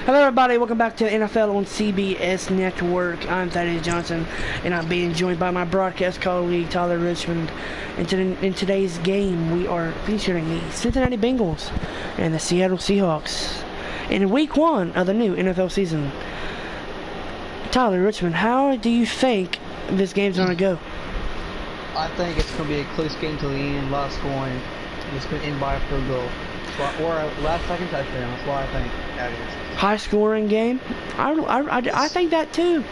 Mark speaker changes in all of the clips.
Speaker 1: Hello everybody, welcome back to NFL on CBS Network. I'm Thaddeus Johnson, and I'm being joined by my broadcast colleague, Tyler Richmond. And in today's game, we are featuring the Cincinnati Bengals and the Seattle Seahawks in week 1 of the new NFL season. Tyler Richmond, how do you think this game's going to go?
Speaker 2: I think it's going to be a close game till the end, low scoring. It's going to end by a field goal. Or a last second touchdown. That's why I think that is.
Speaker 1: High scoring game? I think that too.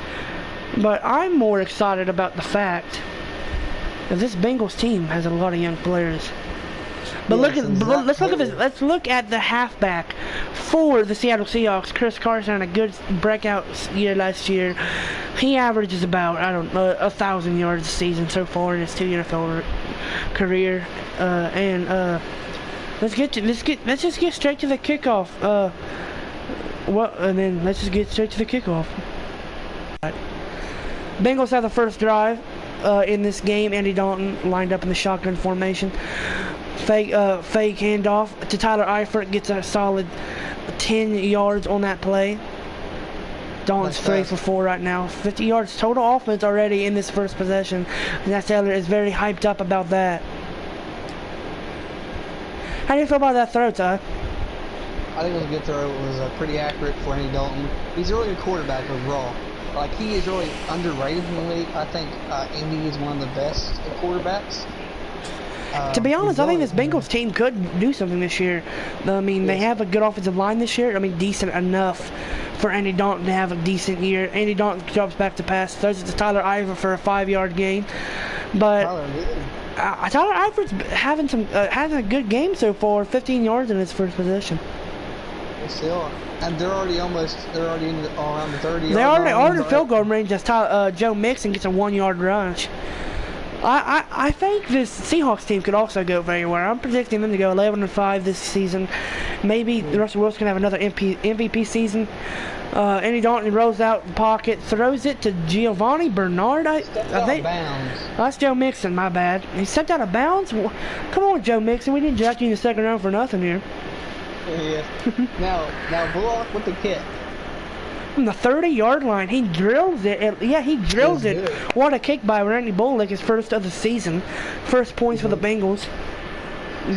Speaker 1: But I'm more excited about the fact that this Bengals team has a lot of young players. But yes, let's look at the halfback for the Seattle Seahawks. Chris Carson had a good breakout year last year. He averages about 1,000 yards a season so far in his 2 NFL career. Let's just get straight to the kickoff. Let's just get straight to the kickoff. Right. Bengals have the first drive in this game. Andy Dalton lined up in the shotgun formation. Fake handoff to Tyler Eifert, gets a solid 10 yards on that play. Dalton's 3 for 4 right now. 50 yards total offense already in this first possession. And that Taylor is very hyped up about that. How do you feel about that throw, Ty?
Speaker 2: I think it was a good throw. It was pretty accurate for Andy Dalton. He's a really good quarterback overall. Like, he is really underrated in the league. I think Andy is one of the best quarterbacks.
Speaker 1: To be honest, I think this Bengals team could do something this year. I mean, they have a good offensive line this year. I mean, decent enough for Andy Dalton to have a decent year. Andy Dalton drops back to pass, throws it to Tyler Eifert for a 5-yard gain. But Tyler Eifert's having a good game so far. 15 yards in his first possession.
Speaker 2: They still are. And they're already around the 30.
Speaker 1: They already field goal range as Joe Mixon gets a 1-yard rush. I think this Seahawks team could also go very well. I'm predicting them to go 11-5 this season. Maybe Russell Wilson can have another MVP season. Andy Dalton rolls out the pocket, throws it to Giovanni Bernard. I think that's Joe Mixon. My bad. He stepped out of bounds. Come on, Joe Mixon. We didn't draft you in the second round for nothing here.
Speaker 2: Yeah. now Bullock with the kick.
Speaker 1: From the 30-yard line, he drills it. He drills it. What a kick by Randy Bullock, his first of the season. First points for the Bengals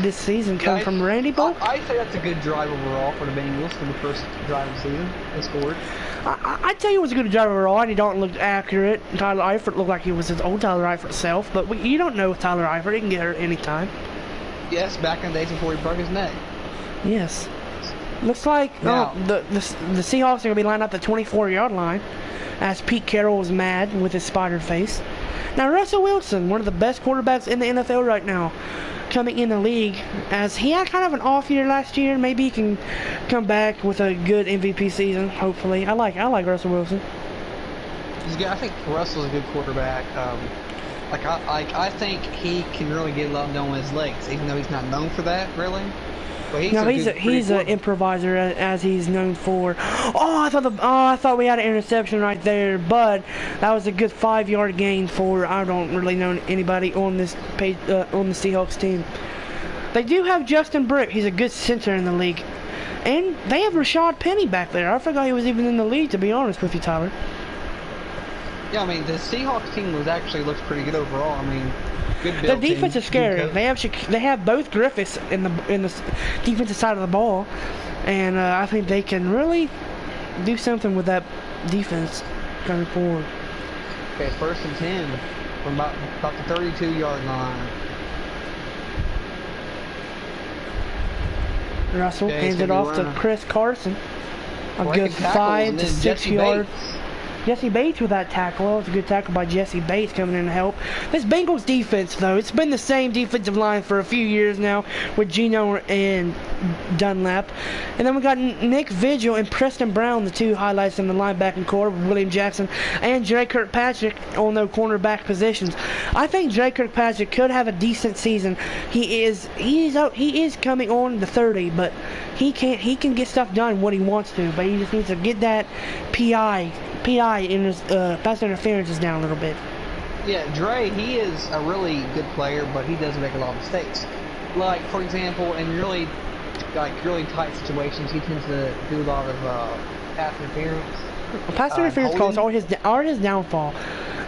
Speaker 1: this season come from Randy Bullock.
Speaker 2: I say that's a good drive overall for the Bengals for the first drive of the season. They scored.
Speaker 1: I'd tell you it was a good drive overall. Andy Dalton looked accurate. Tyler Eifert looked like he was his old Tyler Eifert self, but you don't know with Tyler Eifert. He can get hurt anytime.
Speaker 2: Yes, back in the days before he broke his neck.
Speaker 1: Yes. Looks like the Seahawks are going to be lined up at the 24-yard line as Pete Carroll is mad with his spider face. Now, Russell Wilson, one of the best quarterbacks in the NFL right now, coming in the league, as he had kind of an off year last year. Maybe he can come back with a good MVP season, hopefully. I like Russell Wilson.
Speaker 2: He's good. I think Russell's a good quarterback. I think he can really get a lot done with his legs, even though he's not known for that, really.
Speaker 1: He's an improviser, as he's known for. I thought we had an interception right there, but that was a good 5-yard gain for. I don't really know anybody on this page on the Seahawks team. They do have Justin Britt. He's a good center in the league, and they have Rashad Penny back there. I forgot he was even in the league, to be honest with you, Tyler.
Speaker 2: Yeah, I mean, the Seahawks team looks pretty good overall. I mean,
Speaker 1: the defense is scary. They have both Griffiths in the defensive side of the ball, and I think they can really do something with that defense going forward.
Speaker 2: Okay, 1st and 10 from about the 32-yard line.
Speaker 1: Russell hands it off to Chris Carson. A good 5 to 6 yards. Jesse Bates with that tackle. It was a good tackle by Jesse Bates coming in to help. This Bengals defense, though, it's been the same defensive line for a few years now with Geno and Dunlap. And then we got Nick Vigil and Preston Brown, the two highlights in the linebacking core, with William Jackson and Dre Kirkpatrick on the cornerback positions. I think Dre Kirkpatrick could have a decent season. He is coming on the 30, but he can get stuff done what he wants to, but he just needs to get that PI in his pass interference is down a little bit.
Speaker 2: Yeah, Dre, he is a really good player, but he does make a lot of mistakes. Like, for example, and really like really tight situations, he tends to do a lot of pass interference.
Speaker 1: Pass interference calls are his downfall.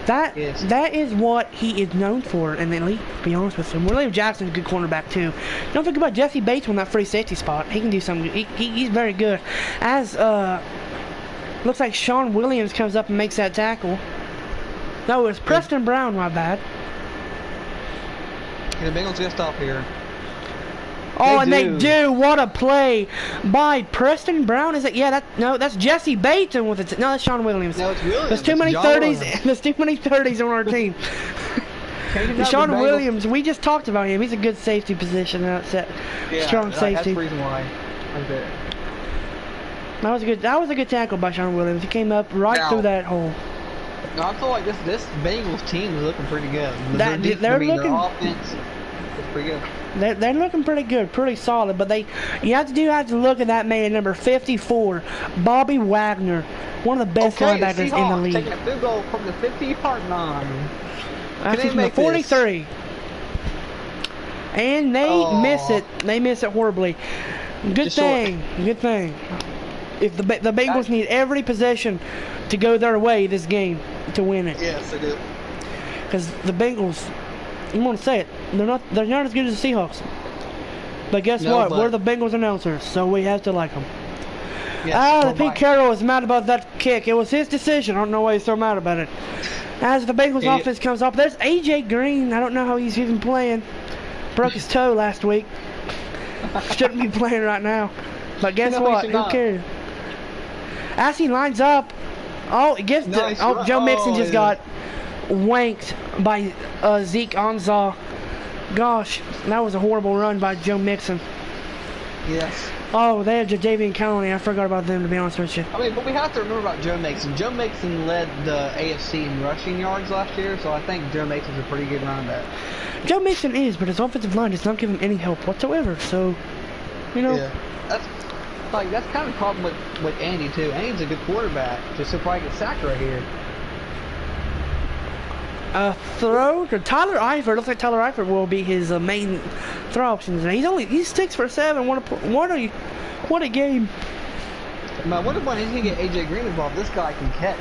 Speaker 1: That is what he is known for in the league, to be honest with him. William Jackson's a good cornerback too. Don't think about Jesse Bates on that free safety spot. He can do something. He's very good. As looks like Sean Williams comes up and makes that tackle. No, it was Preston Brown, my bad.
Speaker 2: The Bengals get stop here.
Speaker 1: Oh, they do. What a play by Preston Brown. Is it? Yeah, that's Jesse Bates with it. No, that's Sean Williams.
Speaker 2: No, it's Williams.
Speaker 1: There's too many 30s. There's too many 30s on our team. Sean Williams, we just talked about him. He's a good safety position outset.
Speaker 2: Yeah,
Speaker 1: strong safety.
Speaker 2: That's the reason why.
Speaker 1: That was a good tackle by Sean Williams. He came up through that hole.
Speaker 2: No, I feel like this Bengals team is looking pretty good.
Speaker 1: Their
Speaker 2: offense is pretty good.
Speaker 1: They're looking pretty good, pretty solid, but you have to look at that man, number 54, Bobby Wagner, one of the best linebackers in the league.
Speaker 2: Taking a field goal from the 50-yard line.
Speaker 1: Actually, from the 43. This? And they miss it. They miss it horribly. Good thing. If the Bengals need every possession to go their way this game to win it.
Speaker 2: Yes, they do.
Speaker 1: Because the Bengals, I'm gonna say it, they're not as good as the Seahawks. But guess what? We're the Bengals announcers, so we have to like them. Yes, Pete Carroll is mad about that kick. It was his decision. I don't know why he's so mad about it. As the Bengals offense comes up, there's AJ Green. I don't know how he's even playing. Broke his toe last week. Shouldn't be playing right now. But guess what? Who cares? As he lines up, Joe Mixon just got wanked by Zeke Ansah. Gosh, that was a horrible run by Joe Mixon.
Speaker 2: Yes.
Speaker 1: Oh, they have Jadeveon Clowney. I forgot about them, to be honest with you.
Speaker 2: I mean, but we have to remember about Joe Mixon. Joe Mixon led the AFC in rushing yards last year, so I think Joe Mixon's a pretty good running back.
Speaker 1: Joe Mixon is, but his offensive line does not give him any help whatsoever. So,
Speaker 2: Yeah, that's kind of the problem with Andy too. Andy's a good quarterback, just he'll probably get sacked right here.
Speaker 1: Throw to Tyler Eifert. Looks like Tyler Eifert will be his main throw options. And he's 6 for 7. What a game!
Speaker 2: Man, I wonder when he's gonna get AJ Green involved. This guy can catch.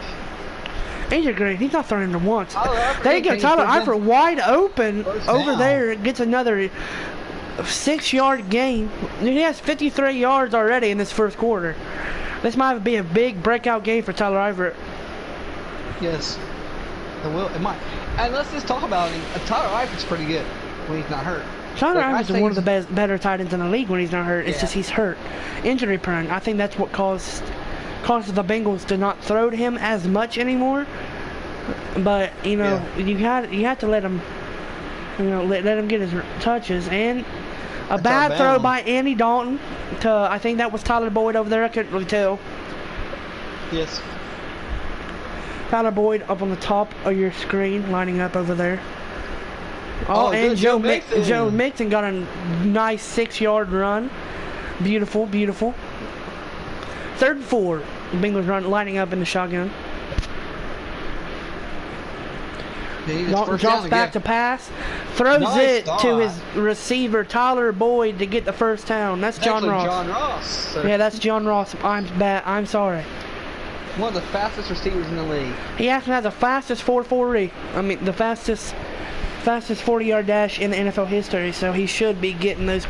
Speaker 1: AJ Green, he's not throwing him once. There you go, Tyler Eifert wide open over there. Gets another 6-yard gain. He has 53 yards already in this first quarter. This might be a big breakout game for Tyler Eifert.
Speaker 2: Yes, it might. And let's just talk about him. Tyler Eifert's pretty good when he's not hurt.
Speaker 1: Tyler Eifert's one of the better tight ends in the league when he's not hurt. It's just he's hurt, injury prone. I think that's what causes the Bengals to not throw to him as much anymore. But you have to let him, let him get his touches. And a bad throw by Andy Dalton to, I think that was Tyler Boyd over there. I couldn't really tell.
Speaker 2: Yes.
Speaker 1: Tyler Boyd up on the top of your screen, lining up over there. And Joe Mixon got a nice 6-yard run. Beautiful, beautiful. 3rd and 4. The Bengals lining up in the shotgun. Dalton drops back to pass. Throws it to his receiver, Tyler Boyd, to get the first down. That's John Ross. Yeah, that's John Ross. I'm sorry.
Speaker 2: One of the fastest receivers in the league. He
Speaker 1: actually has the fastest 4.40. I mean, the fastest 40-yard dash in the NFL history. So he should be getting those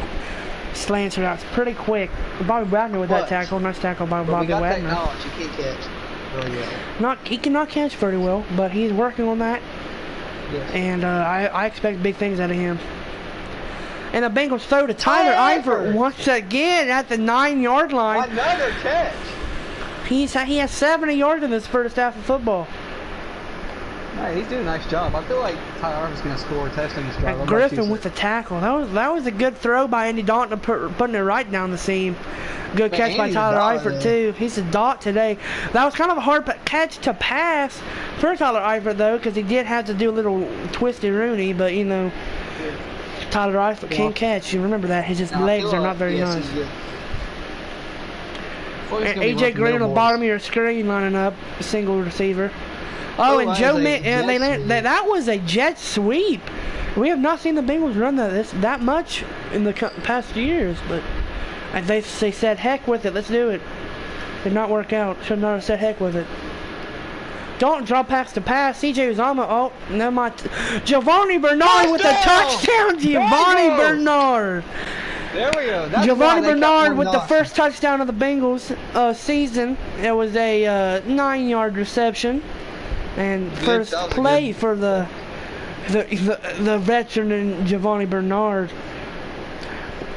Speaker 1: slants routes pretty quick. Bobby Wagner with that tackle. Nice tackle by Bobby Wagner.
Speaker 2: Technology, he can't catch very well.
Speaker 1: He cannot catch very well, but he's working on that. Yes. And I expect big things out of him. And the Bengals throw to Tyler Eifert once again at the 9-yard line.
Speaker 2: Another catch.
Speaker 1: He has 70 yards in this first half of football.
Speaker 2: Hey, he's doing a nice job. I feel like Tyler Eifert's going to score a touchdown this drive.
Speaker 1: Griffin with the tackle. That was a good throw by Andy Dalton, putting it right down the seam. Good catch by Tyler Eifert too. He's a dot today. That was kind of a hard catch to pass for Tyler Eifert though, because he did have to do a little twisty Rooney. But Tyler Eifert can't catch. You remember that his legs are not very nice. And AJ Green on the bottom of your screen lining up, single receiver. And Joe Mixon, that was a jet sweep. We have not seen the Bengals run that much in the past years, but And they said, heck with it, let's do it. Did not work out. Should not have said heck with it. Dalton drop past the pass. CJ Uzama. Oh, never mind. Giovanni Bernard with a touchdown. Giovanni Bernard.
Speaker 2: There we go.
Speaker 1: Giovanni Bernard with the first touchdown of the Bengals season. It was a 9-yard reception. And first play for the veteran Giovanni Bernard.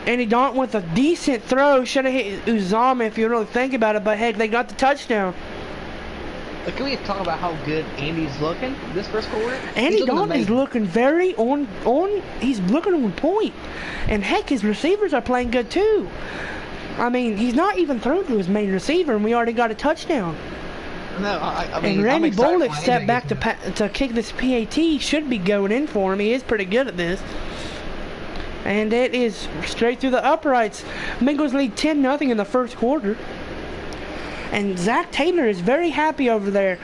Speaker 1: Andy Dalton with a decent throw. Should have hit Uzama if you really think about it, but heck, they got the touchdown.
Speaker 2: Can we talk about how good Andy's looking this first quarter?
Speaker 1: Andy Dalton is looking very he's looking on point. And heck, his receivers are playing good too. I mean, he's not even thrown to his main receiver, and we already got a touchdown.
Speaker 2: No, I mean,
Speaker 1: and Randy Bullock stepped back to kick this PAT. Should be going in for him. He is pretty good at this. And it is straight through the uprights. Bengals lead 10-0 in the first quarter. And Zach Taylor is very happy over there.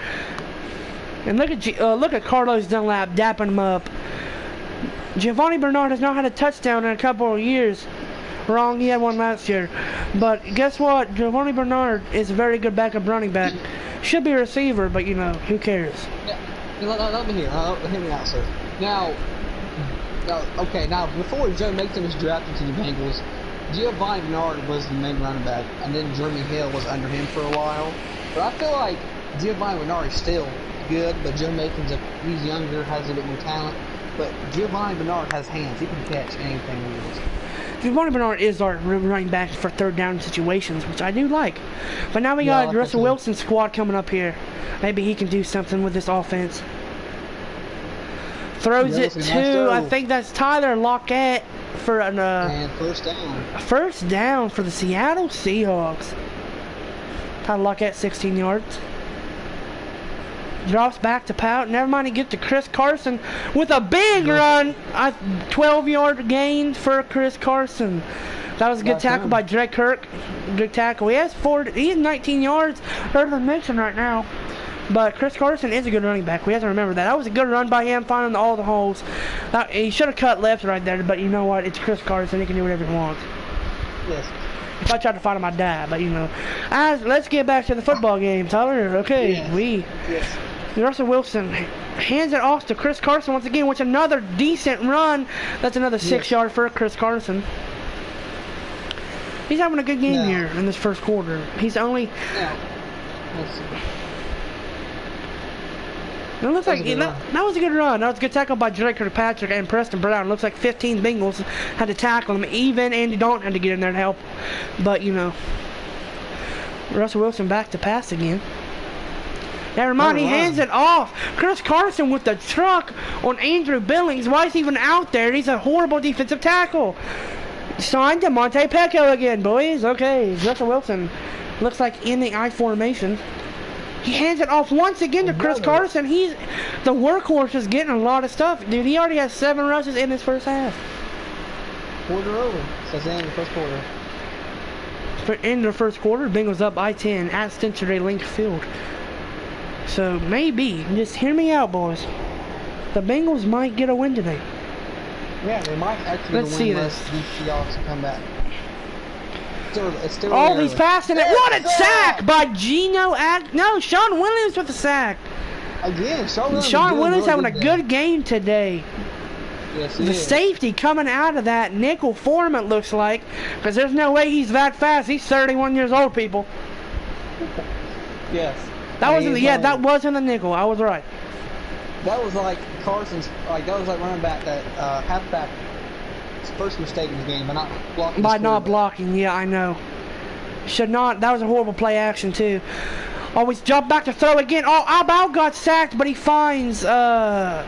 Speaker 1: And look at Carlos Dunlap dapping him up. Giovanni Bernard has not had a touchdown in a couple of years. Wrong, he had one last year. But guess what? Giovanni Bernard is a very good backup running back. Should be a receiver, but you know, who cares?
Speaker 2: Yeah. Let me hear me out, sir. Now, before Joe Mixon was drafted to the Bengals, Giovanni Bernard was the main running back, and then Jeremy Hill was under him for a while. But I feel like Giovanni Bernard is still good, but Joe Mixon's he's younger, has a bit more talent. But Giovanni Bernard has hands; he can catch anything he wants.
Speaker 1: Giovanni Bernard is our running back for third down situations, which I do like. But now we got Russell Wilson's squad coming up here. Maybe he can do something with this offense. Throws it to, I think that's Tyler Lockett for an
Speaker 2: and first down.
Speaker 1: First down for the Seattle Seahawks. Tyler Lockett, 16 yards. Drops back to Pout. Never mind, he gets to Chris Carson with a big run. 12-yard gain for Chris Carson. That was a good tackle by Drake Kirk. Good tackle. He has 19 yards. Better than Mixon right now. But Chris Carson is a good running back. We have to remember that. That was a good run by him, finding all the holes. He should have cut left right there, but you know what? It's Chris Carson. He can do whatever he wants.
Speaker 2: Yes.
Speaker 1: If I tried to find him, I'd die, but you know. Let's get back to the football game, Tyler. Okay,
Speaker 2: Yes.
Speaker 1: Russell Wilson hands it off to Chris Carson once again, which another decent run. That's another 6-yard for Chris Carson. He's having a good game here in this first quarter. He's only...
Speaker 2: Let's see.
Speaker 1: It looks like that was a good run. That was a good tackle by Drake Kirkpatrick and Preston Brown. It looks like 15 Bengals had to tackle him. Even Andy Dalton had to get in there to help. But, you know, Russell Wilson back to pass again. Never mind, he hands it off. Chris Carson with the truck on Andrew Billings. Why is he even out there? He's a horrible defensive tackle. Signed to Monte Pecco again, boys. Okay, Russell Wilson looks like in the I formation. He hands it off once again to Chris Carson. The workhorse is getting a lot of stuff. Dude, he already has 7 rushes in his first half.
Speaker 2: Quarter over. Says in the first quarter.
Speaker 1: In the first quarter, Bengals up by 10 at Cincinnati Link Field. So maybe, just hear me out, boys. The Bengals might get a win today.
Speaker 2: Yeah, they might actually
Speaker 1: Let's see this.
Speaker 2: The Seahawks come back. It's still
Speaker 1: oh, he's passing it. What a sack by Geno No, Sean Williams with the sack.
Speaker 2: Again,
Speaker 1: Sean Williams having a good game today.
Speaker 2: Yes,
Speaker 1: the safety coming out of that nickel form, it looks like, because there's no way he's that fast. He's 31 years old, people.
Speaker 2: Yes.
Speaker 1: That wasn't that wasn't the nickel. I was right.
Speaker 2: That was like Carson's, that was like running back that halfback. His first mistake in the game by not blocking.
Speaker 1: By not blocking, yeah, I know. Should not. That was a horrible play action too. Always jump back to throw again. Oh, Albao got sacked, but he finds. I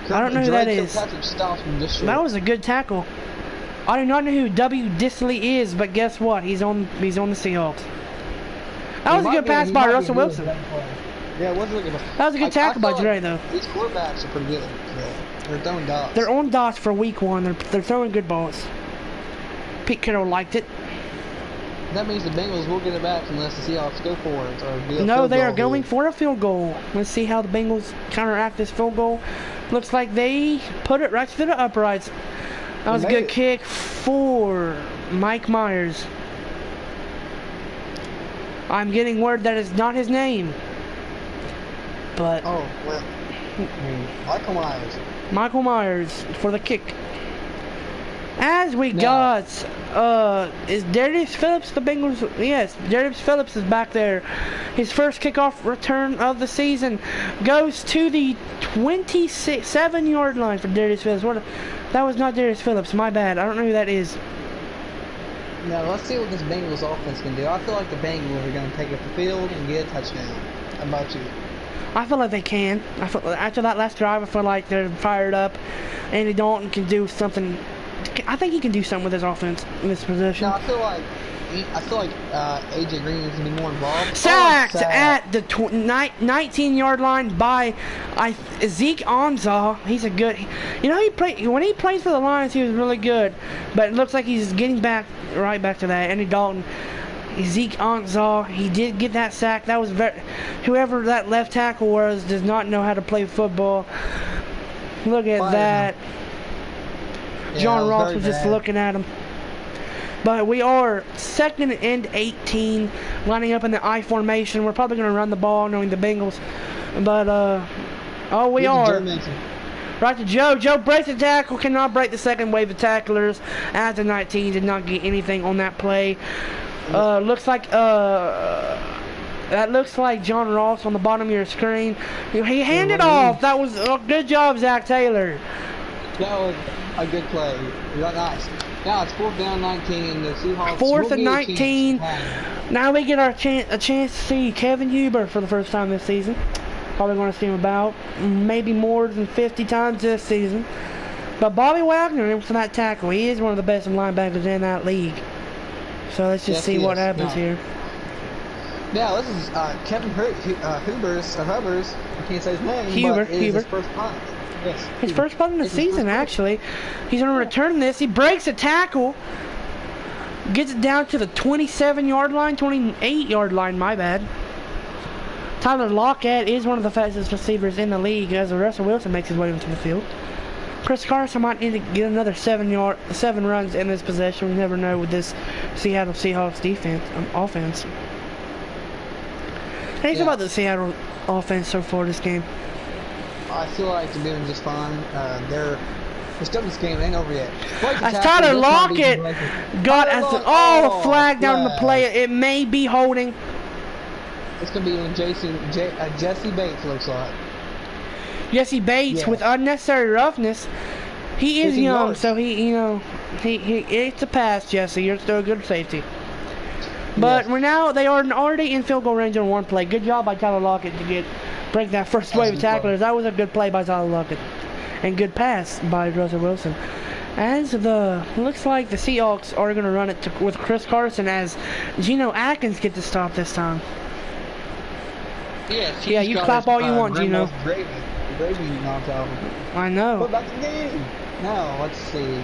Speaker 1: don't know who that is. That was a good tackle. I do not know who W. Disley is, but guess what? He's on the Seahawks. That was a good pass by Russell Wilson.
Speaker 2: Yeah, it was a good.
Speaker 1: That was a good tackle by Dre, though.
Speaker 2: These quarterbacks are pretty good. They're throwing dots.
Speaker 1: They're on dots for week 1. They're throwing good balls. Pete Carroll liked it.
Speaker 2: That means the Bengals will get it back unless the Seahawks go for it. Or
Speaker 1: no, they are going for a field goal. Let's see how the Bengals counteract this field goal. Looks like they put it right to the uprights. That was a good kick for Mike Myers. I'm getting word that it's not his name. But
Speaker 2: oh, well, Michael Myers.
Speaker 1: Michael Myers for the kick. As we got, is Darius Phillips the Bengals? Yes, Darius Phillips is back there. His first kickoff return of the season goes to the 27-yard line for Darius Phillips. That was not Darius Phillips, my bad. I don't know who that is.
Speaker 2: Now, let's see what this Bengals offense can do. I feel like the Bengals are going to take up the field and get a touchdown. How about you?
Speaker 1: I feel like they can. After that last drive, I feel like they're fired up. Andy Dalton can do something. I think he can do something with his offense in this position.
Speaker 2: No, I feel like AJ Green is going to be more involved.
Speaker 1: Sacked at the 19-yard line by Zeke Ansah. He's a good. You know, when he plays for the Lions, he was really good. But it looks like he's getting right back to that. Andy Dalton. Zeke Ansah, he did get that sack. That was whoever that left tackle was does not know how to play football. Look at that. Yeah, John Ross was just looking at him. But we are 2nd and 18, lining up in the I formation. We're probably going to run the ball, knowing the Bengals. But we are. Right to Joe. Joe breaks the tackle, cannot break the second wave of tacklers. As the 19 did not get anything on that play. Looks like that looks like John Ross on the bottom of your screen. He handed off. That was good job, Zach Taylor.
Speaker 2: That was a good play. Nice. Now it's 4th down 19. The Seahawks.
Speaker 1: 4th and 19. Now we get our a chance to see Kevin Huber for the first time this season. Probably going to see him about maybe more than 50 times this season. But Bobby Wagner for that tackle. He is one of the best linebackers in that league. So let's just see what happens here.
Speaker 2: Now this is Kevin Hubbers. I can't say his name.
Speaker 1: Huber.
Speaker 2: His first punt. Yes.
Speaker 1: His first punt in the season, actually. He's going to return this. He breaks a tackle. Gets it down to the 27-yard line, 28-yard line, my bad. Tyler Lockett is one of the fastest receivers in the league as Russell Wilson makes his way into the field. Chris Carson might need to get another 7 runs in this possession. We never know with this Seattle Seahawks offense. How do you feel about the Seattle offense so far this game?
Speaker 2: I feel like they're doing just fine. They're still in this game. It ain't over yet.
Speaker 1: As Tyler Lockett got a flag down the play. It may be holding.
Speaker 2: It's gonna be when Jesse Bates looks like.
Speaker 1: Jesse Bates with unnecessary roughness. He is young, so it's a pass, Jesse. You're still a good safety. But they are already in field goal range on one play. Good job by Tyler Lockett to break that first wave of tacklers. That was a good play by Tyler Lockett. And good pass by Russell Wilson. Looks like the Seahawks are going to run it with Chris Carson as Geno Atkins gets the stop this time.
Speaker 2: Yes,
Speaker 1: yeah, you clap all you want, Geno.
Speaker 2: Gravy knocked out.
Speaker 1: I know.
Speaker 2: Put back the game. Now, let's see.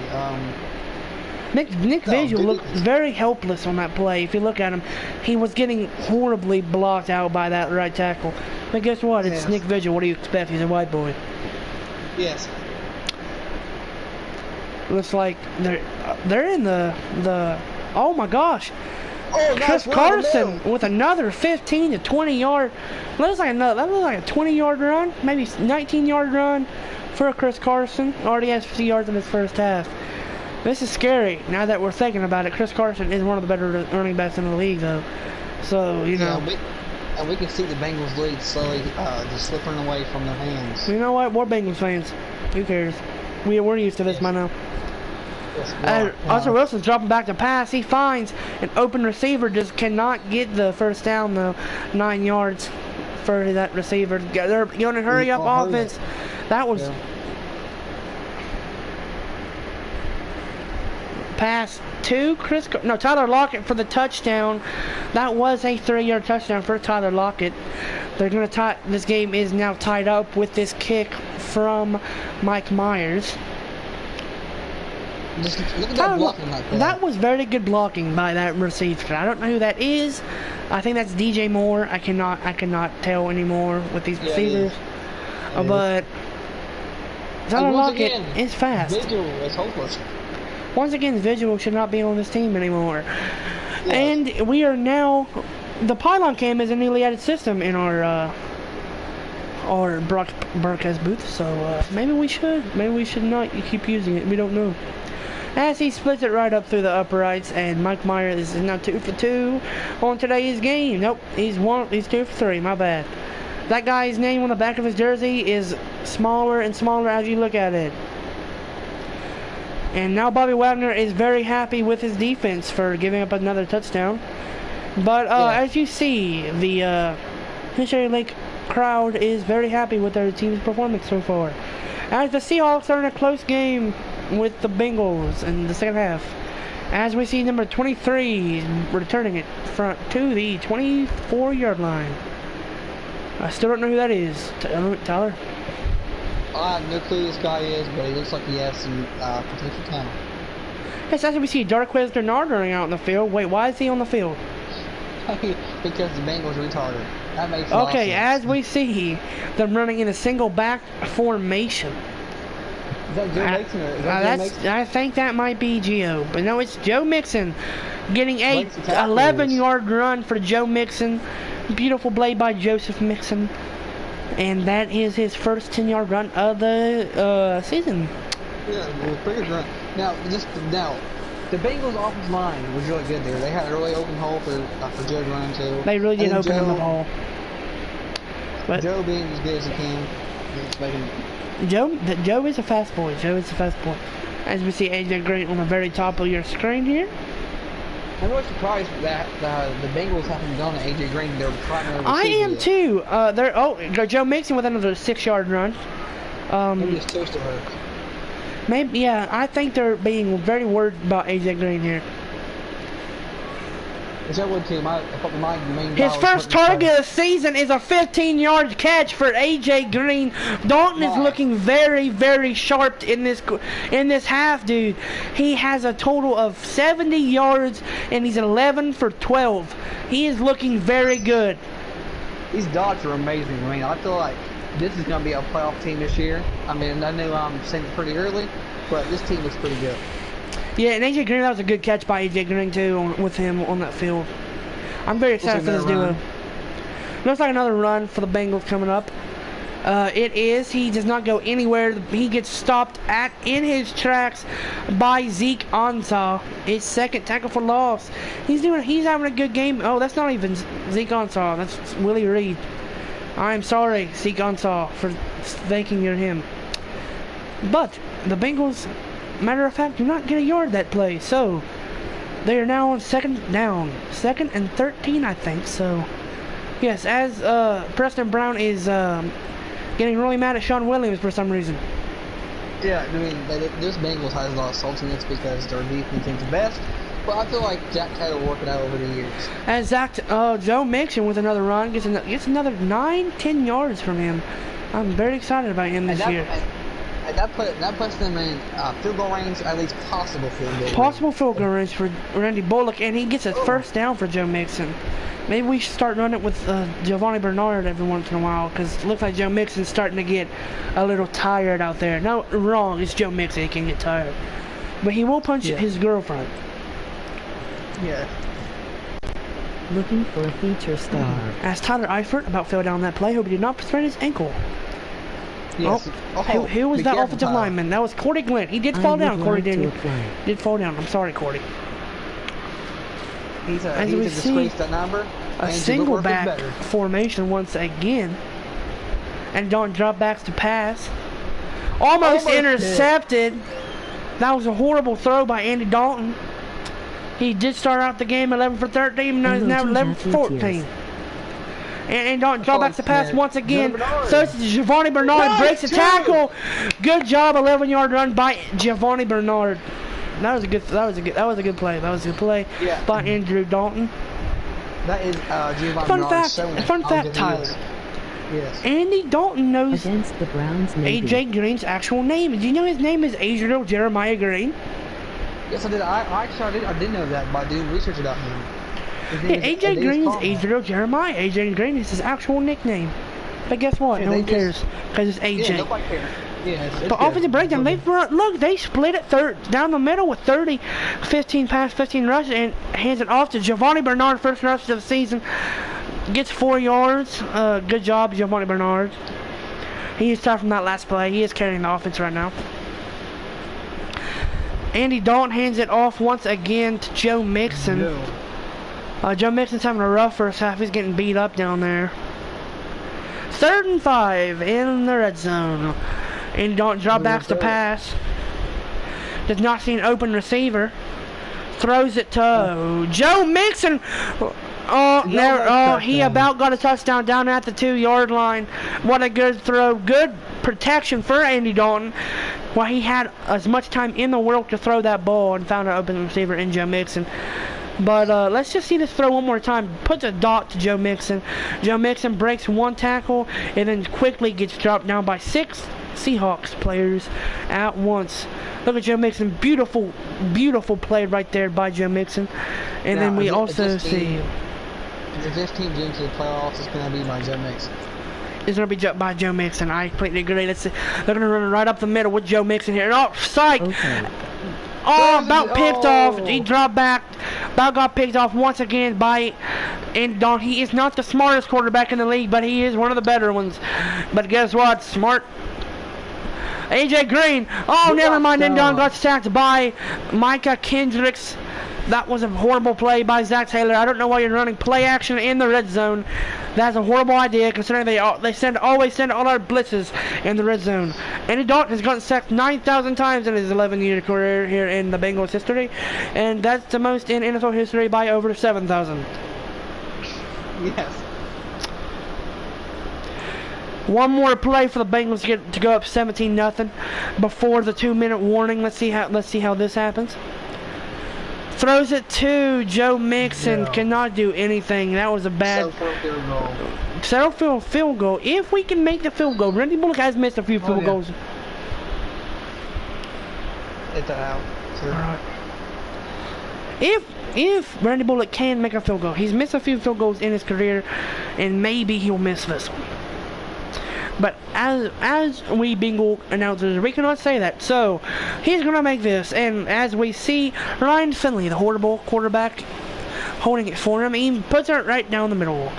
Speaker 1: Nick Vigil looked very helpless on that play. If you look at him, he was getting horribly blocked out by that right tackle. But guess what? It's Nick Vigil. What do you expect? He's a white boy.
Speaker 2: Yes.
Speaker 1: Looks like they're in the oh my gosh.
Speaker 2: Oh,
Speaker 1: Chris Carson with another 15 to 20 yard. That looks like a 20-yard run, maybe 19-yard run for Chris Carson. Already has 50 yards in his first half. This is scary. Now that we're thinking about it, Chris Carson is one of the better running backs in the league, though. So you know.
Speaker 2: And we can see the Bengals lead slowly just slipping away from their hands.
Speaker 1: You know what? We're Bengals fans. Who cares? We're used to this by now. Russell Wilson's dropping back to pass. He finds an open receiver, just cannot get the first down though. 9 yards for that receiver. They're going to hurry up offense. That was pass to Tyler Lockett for the touchdown. That was a 3-yard touchdown for Tyler Lockett. They're going to tie. This game is now tied up with this kick from Mike Myers.
Speaker 2: Just look at that blocking like that.
Speaker 1: That was very good blocking by that receiver. I don't know who that is. I think that's DJ Moore. I cannot tell anymore with these receivers. But Tyler Lockett is fast.
Speaker 2: Vigil is hopeless.
Speaker 1: Once again, visual should not be on this team anymore.
Speaker 2: Yes.
Speaker 1: And we are now, the pylon cam is a newly added system in our broadcast booth, so maybe we should not keep using it. We don't know. As he splits it right up through the uprights, and Mike Myers is now 2 for 2 on today's game. Nope, he's 2 for 3. My bad. That guy's name on the back of his jersey is smaller and smaller as you look at it. And now Bobby Wagner is very happy with his defense for giving up another touchdown. But as you see, the Missionary Lake crowd is very happy with their team's performance so far. As the Seahawks are in a close game with the Bengals in the second half. As we see number 23 returning it front to the 24-yard line. I still don't know who that is. Tyler?
Speaker 2: I have no clue who this guy is, but he looks like he has some potential talent.
Speaker 1: Yes, as we see Darquez Bernard running out in the field. Wait, why is he on the field?
Speaker 2: Because the Bengals are retarded. That makes a lot of sense.
Speaker 1: As we see them running in a single back formation.
Speaker 2: Is that Joe Mixon? Or is that Joe Mixon?
Speaker 1: I think that might be Gio, but no, it's Joe Mixon getting a 11-yard run for Joe Mixon. Beautiful play by Joseph Mixon, and that is his first 10-yard run of the season.
Speaker 2: Yeah, pretty good run. Now, the Bengals' offensive line was really good there. They had a really open hole for Joe to run into.
Speaker 1: They really did open him the hole. But
Speaker 2: Joe being as good as he can, it's making.
Speaker 1: Joe is a fast boy. Joe is a fast boy. As we see AJ Green on the very top of your screen here.
Speaker 2: I'm really surprised that the Bengals haven't gone to AJ Green. They're trying to.
Speaker 1: I am too. Joe Mixon with another 6-yard run.
Speaker 2: Maybe his toe still hurts.
Speaker 1: Maybe, yeah. I think they're being very worried about AJ Green here.
Speaker 2: Which I would too. My main
Speaker 1: His first target of the season is a 15-yard catch for AJ Green. Dalton is looking very, very sharp in this half, dude. He has a total of 70 yards and he's 11 for 12. He is looking very good.
Speaker 2: These dots are amazing. I mean, I feel like this is going to be a playoff team this year. I mean, I know I'm saying it pretty early, but this team looks pretty good. Yeah,
Speaker 1: and AJ Green, that was a good catch by AJ Green too with him on that field. I'm very excited for this duo. Looks like another run for the Bengals coming up. It is. He does not go anywhere. He gets stopped in his tracks by Zeke Ansah. His second tackle for loss. He's having a good game. Oh, that's not even Zeke Ansah. That's Willie Reed. I'm sorry, Zeke Ansah, for thinking you're him. But the Bengals, matter of fact, do not get a yard that play. So they are now on second down. 2nd and 13, I think. So, yes, as Preston Brown is getting really mad at Sean Williams for some reason.
Speaker 2: Yeah, I mean, this Bengals has a lot of saltiness because their defense is the best. But I feel like Jack Taylor will work it out over the years.
Speaker 1: As Joe Mixon with another run gets another 9-10 yards from him. I'm very excited about him this year.
Speaker 2: And that puts them in field goal range, at least possible field goal range.
Speaker 1: Possible field goal range for Randy Bullock, and he gets a first down for Joe Mixon. Maybe we should start running it with Giovanni Bernard every once in a while, because it looks like Joe Mixon's starting to get a little tired out there. No, wrong. It's Joe Mixon. He can get tired. But he will punch his girlfriend.
Speaker 2: Yeah.
Speaker 3: Looking for a feature star.
Speaker 1: As Tyler Eifert about fell down that play, hope he did not sprain his ankle.
Speaker 2: Yes.
Speaker 1: Who was that offensive lineman? That was Cordy Glenn. He did fall down, Cordy didn't. Did fall down. I'm sorry, Cordy.
Speaker 2: He's a disgrace, that number.
Speaker 1: A single back formation once again. And don't drop backs to pass. Almost intercepted. That was a horrible throw by Andy Dalton. He did start out the game 11 for 13, now he's now 11 for 14. And don't draw back the pass once again. So it's Giovanni Bernard breaks the tackle. Good job, 11-yard run by Giovanni Bernard. That was a good play. That was a good play by Andrew Dalton.
Speaker 2: That is Giovanni.
Speaker 1: Fun fact, Tyler.
Speaker 2: Yes.
Speaker 1: Andy Dalton knows
Speaker 3: against the Browns,
Speaker 1: AJ Green's actual name. Do you know his name is Adriel Jeremiah Green?
Speaker 2: Yes, I did. I did know that by doing research about him.
Speaker 1: Yeah, AJ Green's Adriel Jeremiah. AJ Green is his actual nickname. But guess what? No one cares because it's AJ.
Speaker 2: Yeah, nobody cares. it's
Speaker 1: But
Speaker 2: good.
Speaker 1: offensive breakdown, they split it down the middle with 30, 15 pass, 15 rush, and hands it off to Giovanni Bernard, first rush of the season. Gets 4 yards. Good job, Giovanni Bernard. He is tired from that last play. He is carrying the offense right now. Andy Dalton hands it off once again to Joe Mixon.
Speaker 2: No.
Speaker 1: Joe Mixon's having a rough first half. He's getting beat up down there. 3rd and 5 in the red zone. Andy Dalton drop backs to pass. Does not see an open receiver. Throws it to Joe Mixon. He about got a touchdown down at the 2-yard line. What a good throw. Good protection for Andy Dalton. Well, he had as much time in the world to throw that ball and found an open receiver in Joe Mixon. But let's just see this throw one more time. Puts a dot to Joe Mixon. Joe Mixon breaks 1 tackle and then quickly gets dropped down by 6 Seahawks players at once. Look at Joe Mixon. Beautiful, beautiful play right there by Joe Mixon. And then we also see...
Speaker 2: If this team gets into the playoffs, it's going to be by Joe Mixon.
Speaker 1: It's going to be by Joe Mixon. I completely agree. They're going to run right up the middle with Joe Mixon here. Oh, psych!
Speaker 3: Okay.
Speaker 1: Oh, about picked off. He dropped back. About got picked off once again by Andy Dalton. He is not the smartest quarterback in the league, but he is one of the better ones. But guess what? Smart. AJ Green. Oh, never mind. Andy Dalton got sacked by Micah Kendricks. That was a horrible play by Zach Taylor. I don't know why you're running play action in the red zone. That's a horrible idea considering they always send all our blitzes in the red zone. Andy Dalton has gotten sacked 9,000 times in his 11-year career here in the Bengals history, and that's the most in NFL history by over 7,000.
Speaker 2: Yes.
Speaker 1: One more play for the Bengals to go up 17-0 before the 2-minute warning. Let's see how this happens. Throws it to Joe Mixon.
Speaker 2: Yeah.
Speaker 1: Cannot do anything. That was a bad settle for a field goal. If we can make the field goal. Randy Bullock has missed a few field goals.
Speaker 2: It's out. Sure.
Speaker 1: All right. If Randy Bullock can make a field goal, he's missed a few field goals in his career, and maybe he'll miss this one. But as we Bengal announcers, we cannot say that. So he's gonna make this, and as we see Ryan Finley, the horrible quarterback, holding it for him, he puts it right down the middle.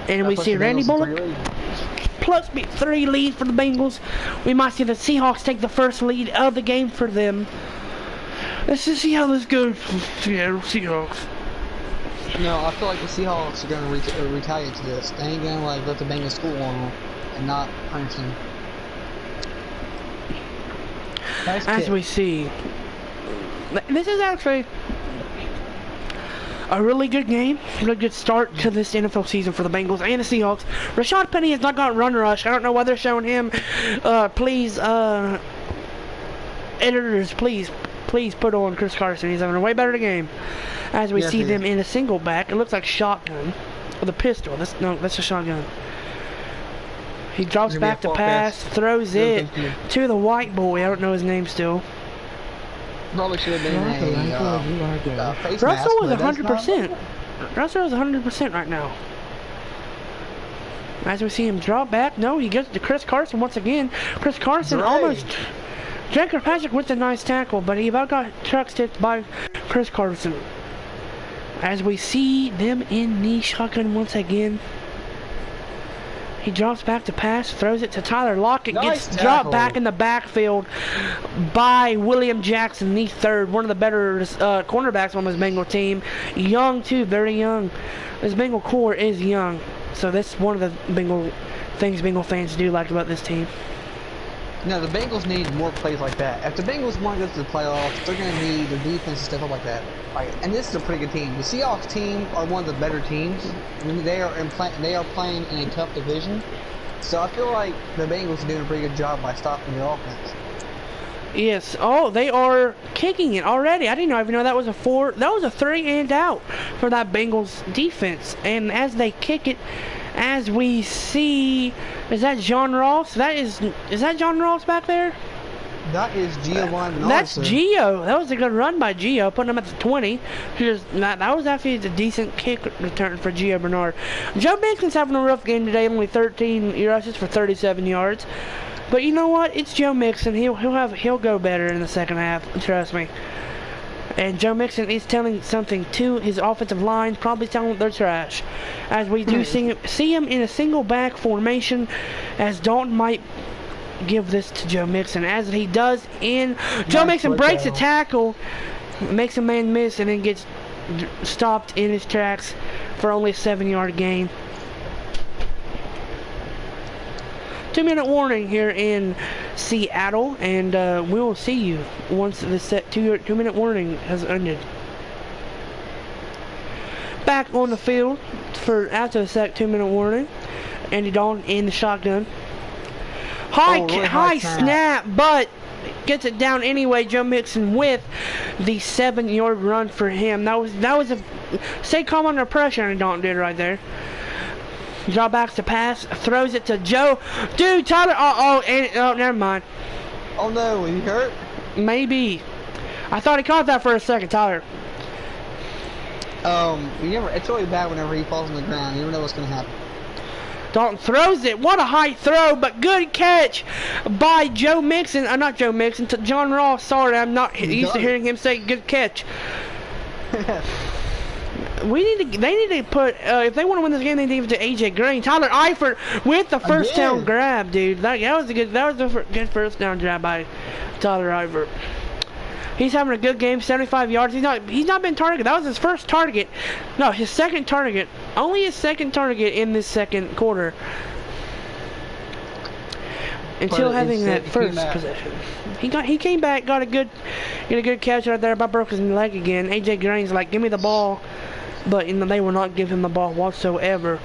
Speaker 1: And we see Randy Bullock plus 3 lead for the Bengals. We might see the Seahawks take the first lead of the game for them. Let's just see how this goes for Seattle Seahawks.
Speaker 2: No, I feel like the Seahawks are going to retaliate to this. They ain't going to let the Bengals score on them and not punish them. Nice
Speaker 1: As
Speaker 2: kick.
Speaker 1: we see, this is actually a really good game, really good start to this NFL season for the Bengals and the Seahawks. Rashad Penny has not got run rush. I don't know why they're showing him. Please, editors, please put on Chris Carson. He's having a way better game. As we see them in a single back, it looks like shotgun with a pistol. That's a shotgun. He drops back to pass, throws it to the white boy. I don't know his name still.
Speaker 2: Probably should have been a face
Speaker 1: Russell
Speaker 2: mask,
Speaker 1: was 100%. Russell is 100% right now. As we see him drop back, no, he gets to Chris Carson once again. Chris Carson almost... Jake Kirkpatrick with a nice tackle, but he about got truck sticked by Chris Carson. As we see them in the shotgun once again. He drops back to pass, throws it to Tyler Lockett, gets dropped back in the backfield by William Jackson, the third, one of the better cornerbacks on this Bengal team. Young too, very young. This Bengal core is young, so that's one of the Bengal things Bengal fans do like about this team.
Speaker 2: No, the Bengals need more plays like that. If the Bengals want to go to the playoffs, they're going to need their defense to step up like that. And this is a pretty good team. The Seahawks team are one of the better teams. I mean, they are playing in a tough division. So I feel like the Bengals are doing a pretty good job by stopping the offense.
Speaker 1: Yes. Oh, they are kicking it already. I didn't even know that was a 4. That was a 3 and out for that Bengals defense. And as they kick it, as we see, is that John Ross? Is that John Ross back there?
Speaker 2: That is Giovanni Bernard.
Speaker 1: That's Gio. That was a good run by Gio, putting him at the 20. That was actually a decent kick return for Gio Bernard. Joe Mixon's having a rough game today, only 13 rushes for 37 yards. But you know what? It's Joe Mixon. He'll go better in the second half. Trust me. And Joe Mixon is telling something to his offensive line, probably telling them they're trash. As we do see him in a single back formation, as Dalton might give this to Joe Mixon, as he does in... Joe Mixon breaks a tackle, makes a man miss, and then gets stopped in his tracks for only a 7-yard gain. 2-minute warning here in Seattle, and we will see you once the set 2-minute warning has ended. Back on the field for after the set 2-minute warning. Andy Dalton in the shotgun. High snap, but gets it down anyway. Joe Mixon with the 7-yard run for him. That was a stay calm under pressure. Andy Dalton did right there. Drawbacks to pass, throws it to Joe. Dude, Tyler. Oh, never mind.
Speaker 2: Oh no, he hurt?
Speaker 1: Maybe. I thought he caught that for a second, Tyler.
Speaker 2: It's really bad whenever he falls on the ground. You never know what's gonna happen.
Speaker 1: Dalton throws it. What a high throw, but good catch by Joe Mixon. Not Joe Mixon, to John Ross. Sorry, I'm not used to hearing him say good catch. They need to put, if they want to win this game, they need to give it to AJ Green. Tyler Eifert with the first down grab, dude. That was a good first down grab by Tyler Eifert. He's having a good game, 75 yards. He's not been targeted. That was his first target. No, his second target. Only his second target in this second quarter. Until having that first possession. He came back, got a good catch right there, but broke his leg again. AJ Green's like, give me the ball. But they will not give him the ball whatsoever.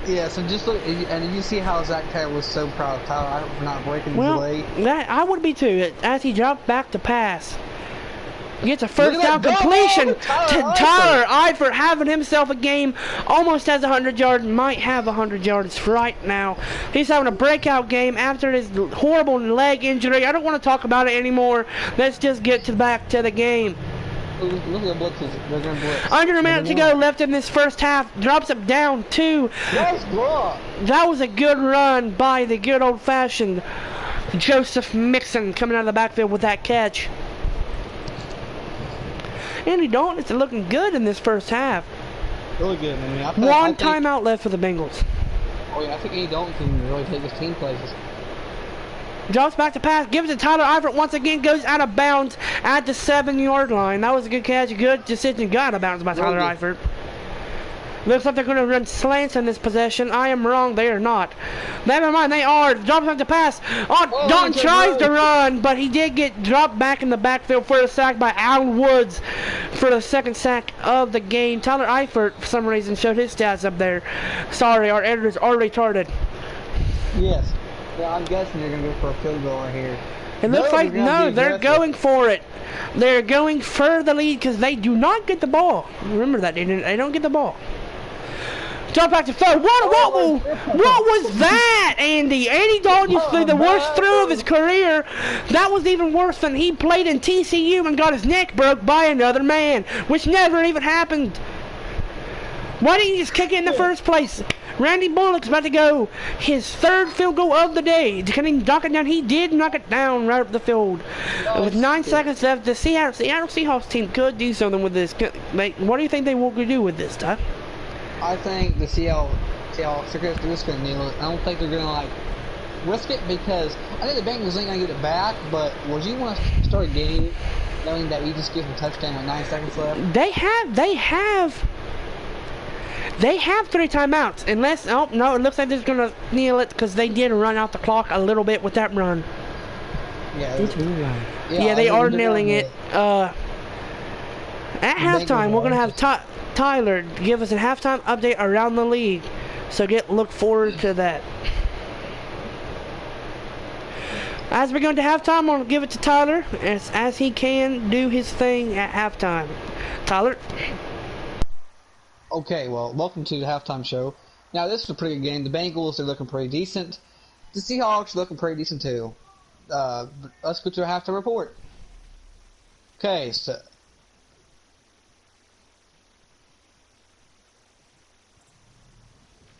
Speaker 2: Yeah, so just look, and you see how Zach Taylor was so proud of Tyler for not breaking the delay.
Speaker 1: That I would be too. As he dropped back to pass, gets a first down completion to Tyler Eifert, having himself a game. Almost has 100 yards. Might have 100 yards right now. He's having a breakout game after his horrible leg injury. I don't want to talk about it anymore. Let's just get back to the game.
Speaker 2: Look at the blitzes. They're going to blitz.
Speaker 1: Under a minute to go left in this first half. Drops it down to...
Speaker 2: Nice block.
Speaker 1: That was a good run by the good old-fashioned Joseph Mixon coming out of the backfield with that catch. Andy Dalton is looking good in this first half.
Speaker 2: Really good. I mean,
Speaker 1: One timeout left for the Bengals.
Speaker 2: Oh yeah, I think Andy Dalton can really take his team places.
Speaker 1: Drops back to pass, gives it to Tyler Eifert once again, goes out of bounds at the 7-yard line. That was a good catch, good decision, got out of bounds by Tyler Eifert. Looks like they're going to run slants in this possession. I am wrong, they are not. Never mind, they are. Drops back to pass. Dalton tries to run, but he did get dropped back in the backfield for a sack by Alan Woods for the second sack of the game. Tyler Eifert, for some reason, showed his stats up there. Sorry, our editors are retarded.
Speaker 2: Yes. Yeah, I'm guessing they're going to go for a field goal right here.
Speaker 1: It looks like, no, they're going for it. They're going for the lead because they do not get the ball. Remember that, they don't get the ball. Drop back to third. What was that, Andy? Andy Dalton just threw the worst throw of his career. That was even worse than he played in TCU and got his neck broke by another man, which never even happened. Why didn't you just kick it in the first place? Randy Bullock's about to go his third field goal of the day. Can he knock it down? He did knock it down right up the field. With 9 seconds left, the Seattle Seahawks team could do something with this. What do you think they will do with this, Todd?
Speaker 2: I think the Seahawks are just going to kneel it. I don't think they're going to like risk it because I think the Bengals ain't going to get it back. But would you want to start a game knowing that you just give them a touchdown with 9 seconds left?
Speaker 1: They have 3 timeouts. Unless, oh no, it looks like they're going to kneel it because they did run out the clock a little bit with that run.
Speaker 2: Yeah,
Speaker 1: they are kneeling it. At halftime, we're going to have Tyler give us a halftime update around the league. So look forward to that. As we go to halftime, I'm going to give it to Tyler as he can do his thing at halftime. Tyler?
Speaker 2: Okay, well, welcome to the halftime show. Now, this is a pretty good game. The Bengals are looking pretty decent. The Seahawks are looking pretty decent, too. Let's go to our halftime report. Okay, so...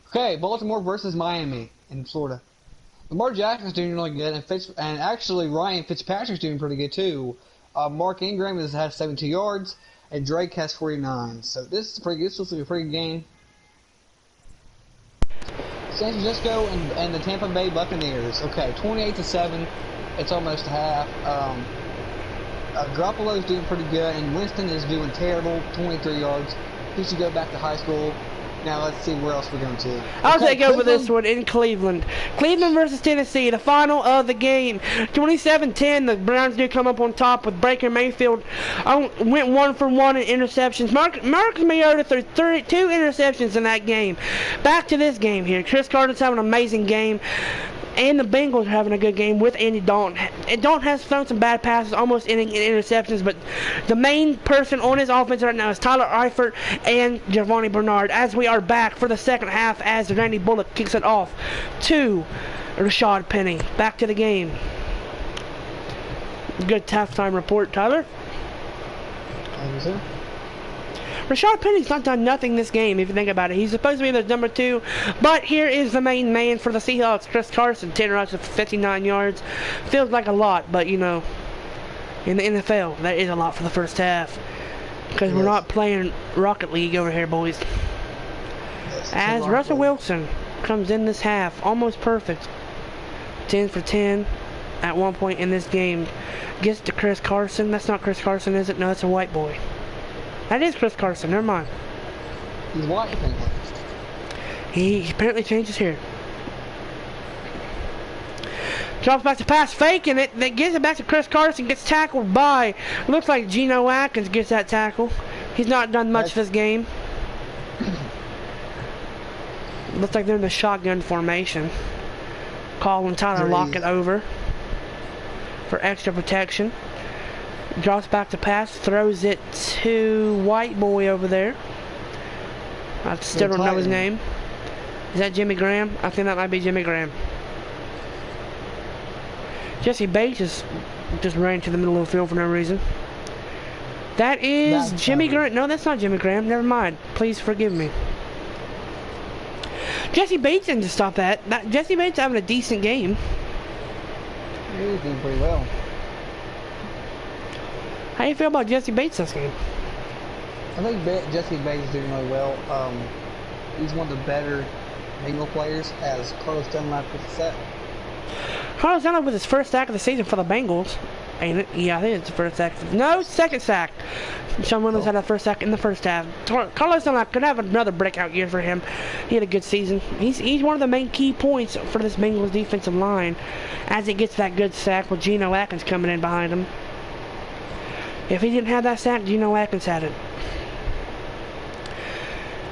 Speaker 2: Okay, Baltimore versus Miami in Florida. Lamar Jackson's doing really good, and actually Ryan Fitzpatrick's doing pretty good too. Mark Ingram has 72 yards, and Drake has 49. So this is pretty good. This looks like a pretty good game. San Francisco and the Tampa Bay Buccaneers. Okay, 28-7. It's almost half. Garoppolo's doing pretty good, and Winston is doing terrible. 23 yards. He should go back to high school. Now let's see where else we're going to.
Speaker 1: I'll take over this one in Cleveland. Cleveland versus Tennessee, the final of the game. 27-10, the Browns do come up on top with Baker Mayfield. Went 1 for 1 in interceptions. Marcus Mariota threw 2 interceptions in that game. Back to this game here. Chris Carter's having an amazing game. And the Bengals are having a good game with Andy Dalton. And Dalton has thrown some bad passes, almost ending in interceptions, but the main person on his offense right now is Tyler Eifert and Giovanni Bernard, as we are back for the second half as Randy Bullock kicks it off to Rashad Penny. Back to the game. Good halftime report, Tyler. Rashad Penny's not done nothing this game, if you think about it. He's supposed to be the number 2, but here is the main man for the Seahawks, Chris Carson, 10 rushes for 59 yards. Feels like a lot, but, you know, in the NFL, that is a lot for the first half. Because we're not playing Rocket League over here, boys. As Russell Wilson comes in this half, almost perfect. 10 for 10 at one point in this game. Gets to Chris Carson. That's not Chris Carson, is it? No, it's a white boy. That is Chris Carson, never mind.
Speaker 2: He's white, apparently.
Speaker 1: He apparently changed his hair. Drops back to pass, faking it. That gives it back to Chris Carson. Gets tackled by, looks like Geno Atkins gets that tackle. He's not done much this game. Looks like they're in the shotgun formation. Calling Tyler Lockett over for extra protection. Drops back to pass, throws it to white boy over there. I still don't know his name. Is that Jimmy Graham? I think that might be Jimmy Graham. Jesse Bates just ran to the middle of the field for no reason. That is Jimmy Graham. No, that's not Jimmy Graham. Never mind. Please forgive me. Jesse Bates didn't just stop that. Jesse Bates having a decent game.
Speaker 2: He's doing pretty well.
Speaker 1: How do you feel about Jesse Bates this game?
Speaker 2: I think Jesse Bates is doing really well. He's one of the better Bengal players, as Carlos Dunlap was set.
Speaker 1: Carlos Dunlap with his first sack of the season for the Bengals. Ain't it? Yeah, I think it's the first sack. No, second sack. Sean Williams had that first sack in the first half. Carlos Dunlap could have another breakout year for him. He had a good season. He's one of the main key points for this Bengals defensive line as he gets that good sack with Geno Atkins coming in behind him. If he didn't have that sack, Geno Atkins had it.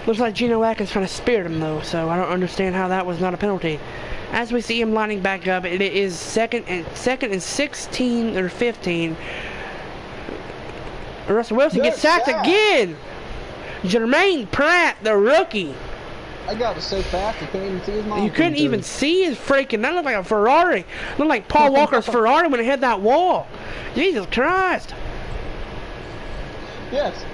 Speaker 1: Looks like Geno Atkins kind of speared him, though, so I don't understand how that was not a penalty. As we see him lining back up, it is second and 16 or 15. Russell Wilson gets sacked again. Jermaine Pratt, the rookie.
Speaker 2: That guy was so fast, you couldn't even see his mom.
Speaker 1: You couldn't even see his freaking. That looked like a Ferrari. Looked like Paul Walker's Ferrari when it hit that wall. Jesus Christ.
Speaker 2: Yes.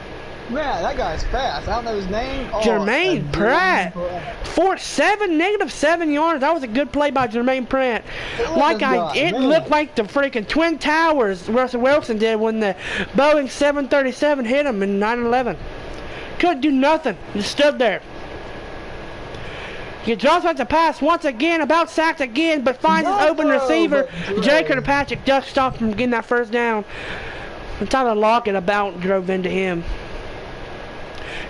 Speaker 2: Man, that guy's fast. I don't know his name.
Speaker 1: Jermaine Pratt. -7 yards. That was a good play by Jermaine Pratt. It looked like the freaking Twin Towers Russell Wilson did when the Boeing 737 hit him in 9/11. Couldn't do nothing. Just stood there. He drops back to pass once again, about sacked again, but finds his open receiver. Jay Kirkpatrick just stopped from getting that first down. And Tyler Lockett about drove into him.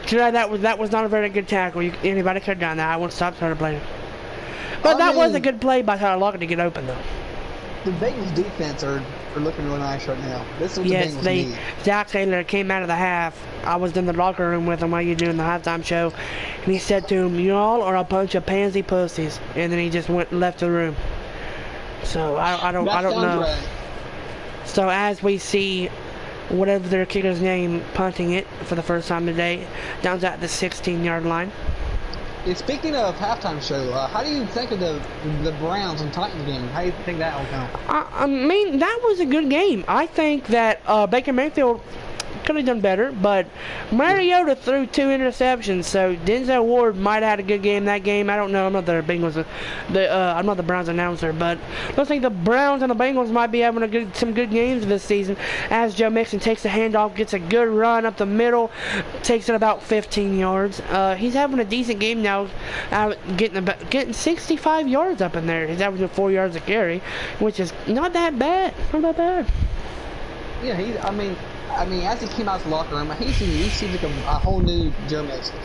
Speaker 1: That was not a very good tackle. Anybody could have done that. I won't stop trying to blame him. But that was a good play by Tyler Lockett to get open, though.
Speaker 2: The Bengals defense are looking really nice right now. This is what the Bengals need.
Speaker 1: Zach Taylor came out of the half. I was in the locker room with him while you were doing the halftime show, and he said to him, "Y'all are a bunch of pansy pussies," and then he just went and left the room. So I don't know.
Speaker 2: Right.
Speaker 1: So as we see, whatever their kicker's name, punting it for the first time today, down at the 16-yard line.
Speaker 2: And speaking of halftime show, how do you think of the Browns and Titans game? How do you think that will go?
Speaker 1: I mean, that was a good game. I think that Baker Mayfield could have done better, but Mariota threw 2 interceptions, so Denzel Ward might have had a good game that game. I don't know. I'm not the Bengals, I'm not the Browns announcer, but looks like the Browns and the Bengals might be having some good games this season. As Joe Mixon takes the handoff, gets a good run up the middle, takes it about 15 yards. He's having a decent game now, getting 65 yards up in there. He's averaging 4 yards a carry, which is not that bad. Not that bad.
Speaker 2: Yeah, I mean, as he came out of the locker room, he seems like a whole new Joe Mixon.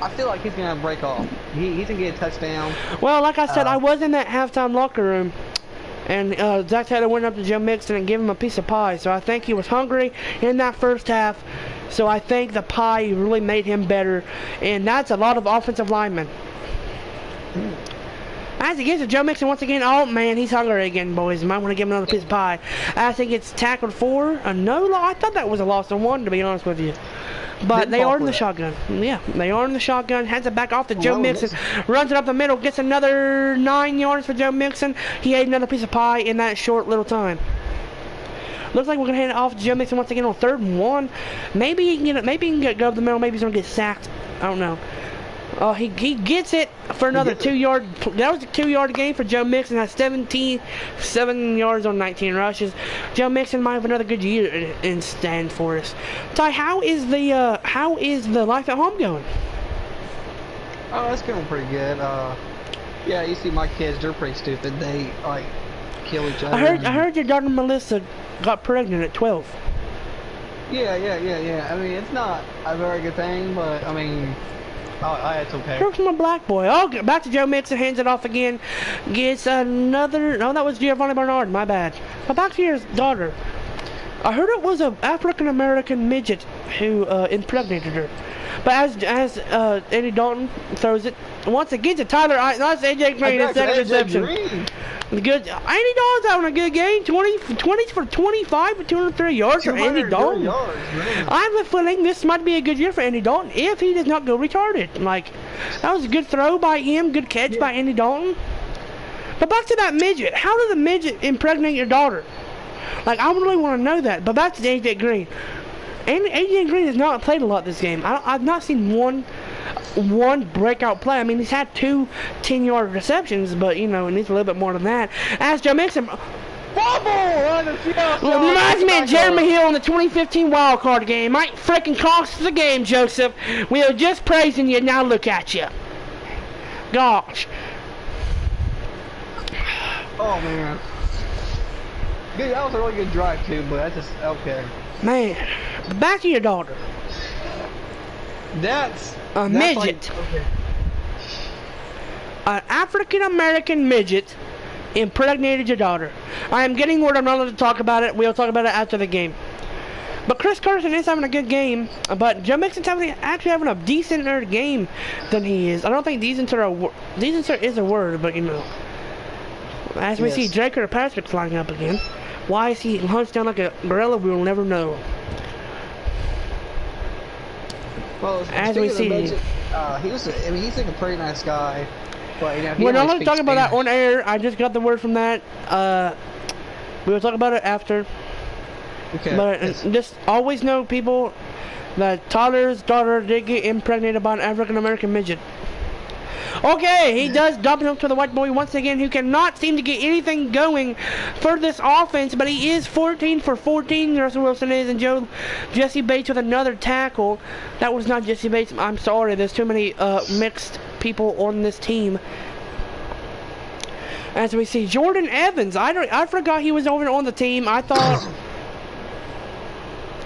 Speaker 2: I feel like he's gonna break off. He's gonna get a touchdown.
Speaker 1: Well, like I said, I was in that halftime locker room, and Zach Taylor went up to Joe Mixon and gave him a piece of pie. So I think he was hungry in that first half. So I think the pie really made him better, and that's a lot of offensive linemen. As he gets to Joe Mixon once again, oh man, he's hungry again, boys. You might want to give him another piece of pie. As he gets tackled for a no loss. I thought that was a loss of 1, to be honest with you. But they are in the shotgun. Yeah, they are in the shotgun. Hands it back off to Joe Mixon. Runs it up the middle. Gets another 9 yards for Joe Mixon. He ate another piece of pie in that short little time. Looks like we're going to hand it off to Joe Mixon once again on 3rd and 1. Maybe he can get it. Maybe he can go up the middle. Maybe he's going to get sacked. I don't know. He gets it for another 2 yard. That was a 2 yard game for Joe Mixon. Has 7 yards on 19 rushes. Joe Mixon might have another good year in stand for us. Ty, how is the life at home going?
Speaker 2: Oh, it's going pretty good. Yeah, you see my kids, they're pretty stupid. They like kill each other.
Speaker 1: I heard your daughter Melissa got pregnant at 12.
Speaker 2: Yeah. I mean, it's not a very good thing, but I mean, it's okay.
Speaker 1: Here's my black boy. Oh, back to Joe Mixon, hands it off again. Gets another. No, that was Giovanni Bernard. My bad. But back to your daughter. I heard it was an African American midget who impregnated her. But as Andy Dalton throws it once again to Tyler, that's AJ Green in second reception. Good. Andy Dalton's having a good game. 20 for 25 with 203 yards for Andy Dalton. I have a feeling this might be a good year for Andy Dalton if he does not go retarded. Like, that was a good throw by him, good catch by Andy Dalton. But back to that midget. How did the midget impregnate your daughter? Like, I really want to know that. But back to AJ Green. AJ Green has not played a lot this game. I've not seen one breakout play. I mean, he's had 2 10-yard receptions, but you know, it needs a little bit more than that. As Joe Mixon reminds me of Jeremy Hill in the 2015 wild card game. Might freaking cost the game, Joseph. We were just praising you. Now look at you. Gosh.
Speaker 2: Oh man. Dude, that was a really good drive too, but that's just okay.
Speaker 1: Man, back to your daughter.
Speaker 2: That's
Speaker 1: a midget.
Speaker 2: Like, okay.
Speaker 1: An African American midget impregnated your daughter. I am getting word I'm not allowed to talk about it. We'll talk about it after the game. But Chris Carson is having a good game, but Joe Mixon's actually having a decenter game than he is. I don't think decenter is a word, but you know. As we see Drake or Patrick flying up again. Why is he hunched down like a gorilla? We will never know.
Speaker 2: Well, as we see, he's like a pretty nice guy. But, you know,
Speaker 1: we're not going to talk about that on air. I just got the word from that. We will talk about it after.
Speaker 2: Okay.
Speaker 1: But just always know, people, that Tyler's daughter did get impregnated by an African American midget. Okay, he does dump it up to the white boy once again, who cannot seem to get anything going for this offense, but he is 14 for 14, Russell Wilson is, and Jesse Bates with another tackle. That was not Jesse Bates. I'm sorry, there's too many mixed people on this team. As we see Jordan Evans, I forgot he was over on the team. I thought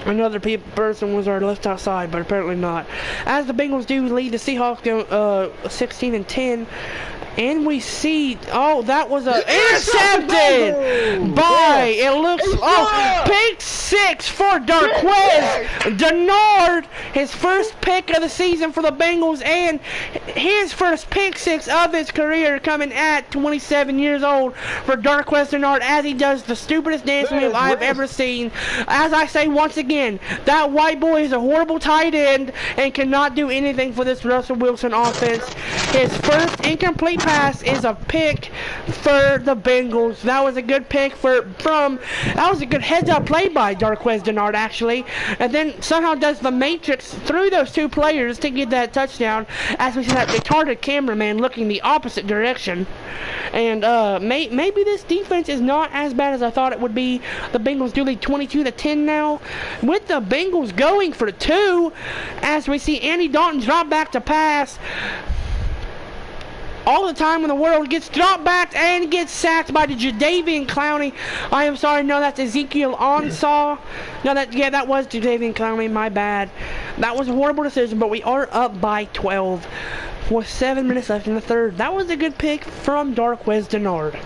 Speaker 1: another person was our left outside, but apparently not. As the Bengals do lead the Seahawks 16-10, and we see, oh, that was intercepted by, it looks, pick 6 for Darquez Denard, his first pick of the season for the Bengals, and his first pick 6 of his career, coming at 27 years old for Darquez Denard, as he does the stupidest dance move I've ever seen. As I say once again, that white boy is a horrible tight end and cannot do anything for this Russell Wilson offense. His first incomplete pass is a pick for the Bengals. That was a good pick that was a good heads-up play by Darqueze Dennard, actually. And then somehow does the matrix through those two players to get that touchdown, as we see that retarded cameraman looking the opposite direction. And maybe this defense is not as bad as I thought it would be. The Bengals do lead 22-10 now, with the Bengals going for 2, as we see Andy Dalton drop back to pass. All the time in the world, gets dropped back and gets sacked by the Jadeveon Clowney. I am sorry, no, that's Ezekiel Ansah. No, that was Jadeveon Clowney, my bad. That was a horrible decision, but we are up by 12 with 7 minutes left in the third. That was a good pick from Darqueze Dennard.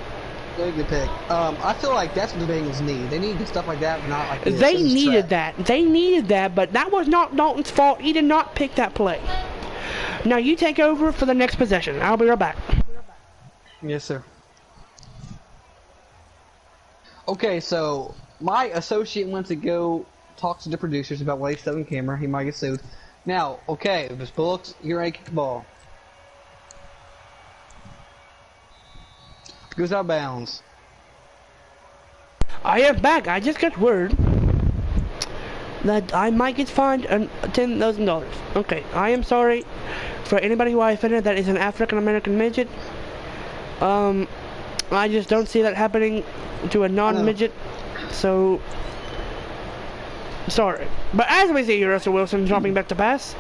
Speaker 2: Really good pick. I feel like that's what the Bengals need. They need stuff like that, but not like this.
Speaker 1: They needed that. They needed that, but that was not Dalton's fault. He did not pick that play. Now you take over for the next possession. I'll be right back.
Speaker 2: Yes, sir. Okay, so my associate went to go talk to the producers about what he said on camera. He might get sued. Now, okay, Miss Bullocks, you're ready to kick the ball. Goes out of bounds.
Speaker 1: I am back. I just got word that I might get fined $10,000. Okay, I am sorry for anybody who I offended that is an African American midget. I just don't see that happening to a non-midget, so sorry. But as we see here, Russell Wilson dropping back to pass.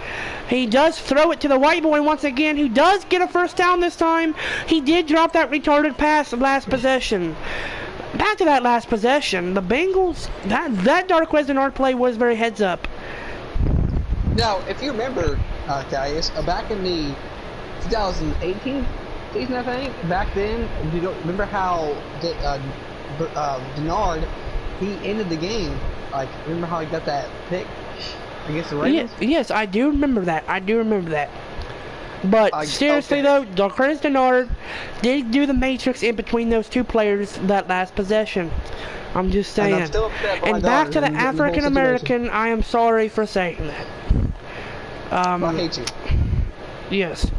Speaker 1: He does throw it to the white boy once again, who does get a first down this time. He did drop that retarded pass last possession. Back to that last possession, the Bengals, that Darqueze Dennard play was very heads up.
Speaker 2: Now, if you remember, guys, back in the 2018 season, I think, back then, you don't remember how Dennard, he ended the game. Like, remember how he got that pick against the Ravens?
Speaker 1: Yes, I do remember that. But seriously though, Darqueze Dennard did do the matrix in between those two players that last possession. I'm just saying. And back to the African American, I am sorry for saying that.
Speaker 2: I hate you.
Speaker 1: Yes.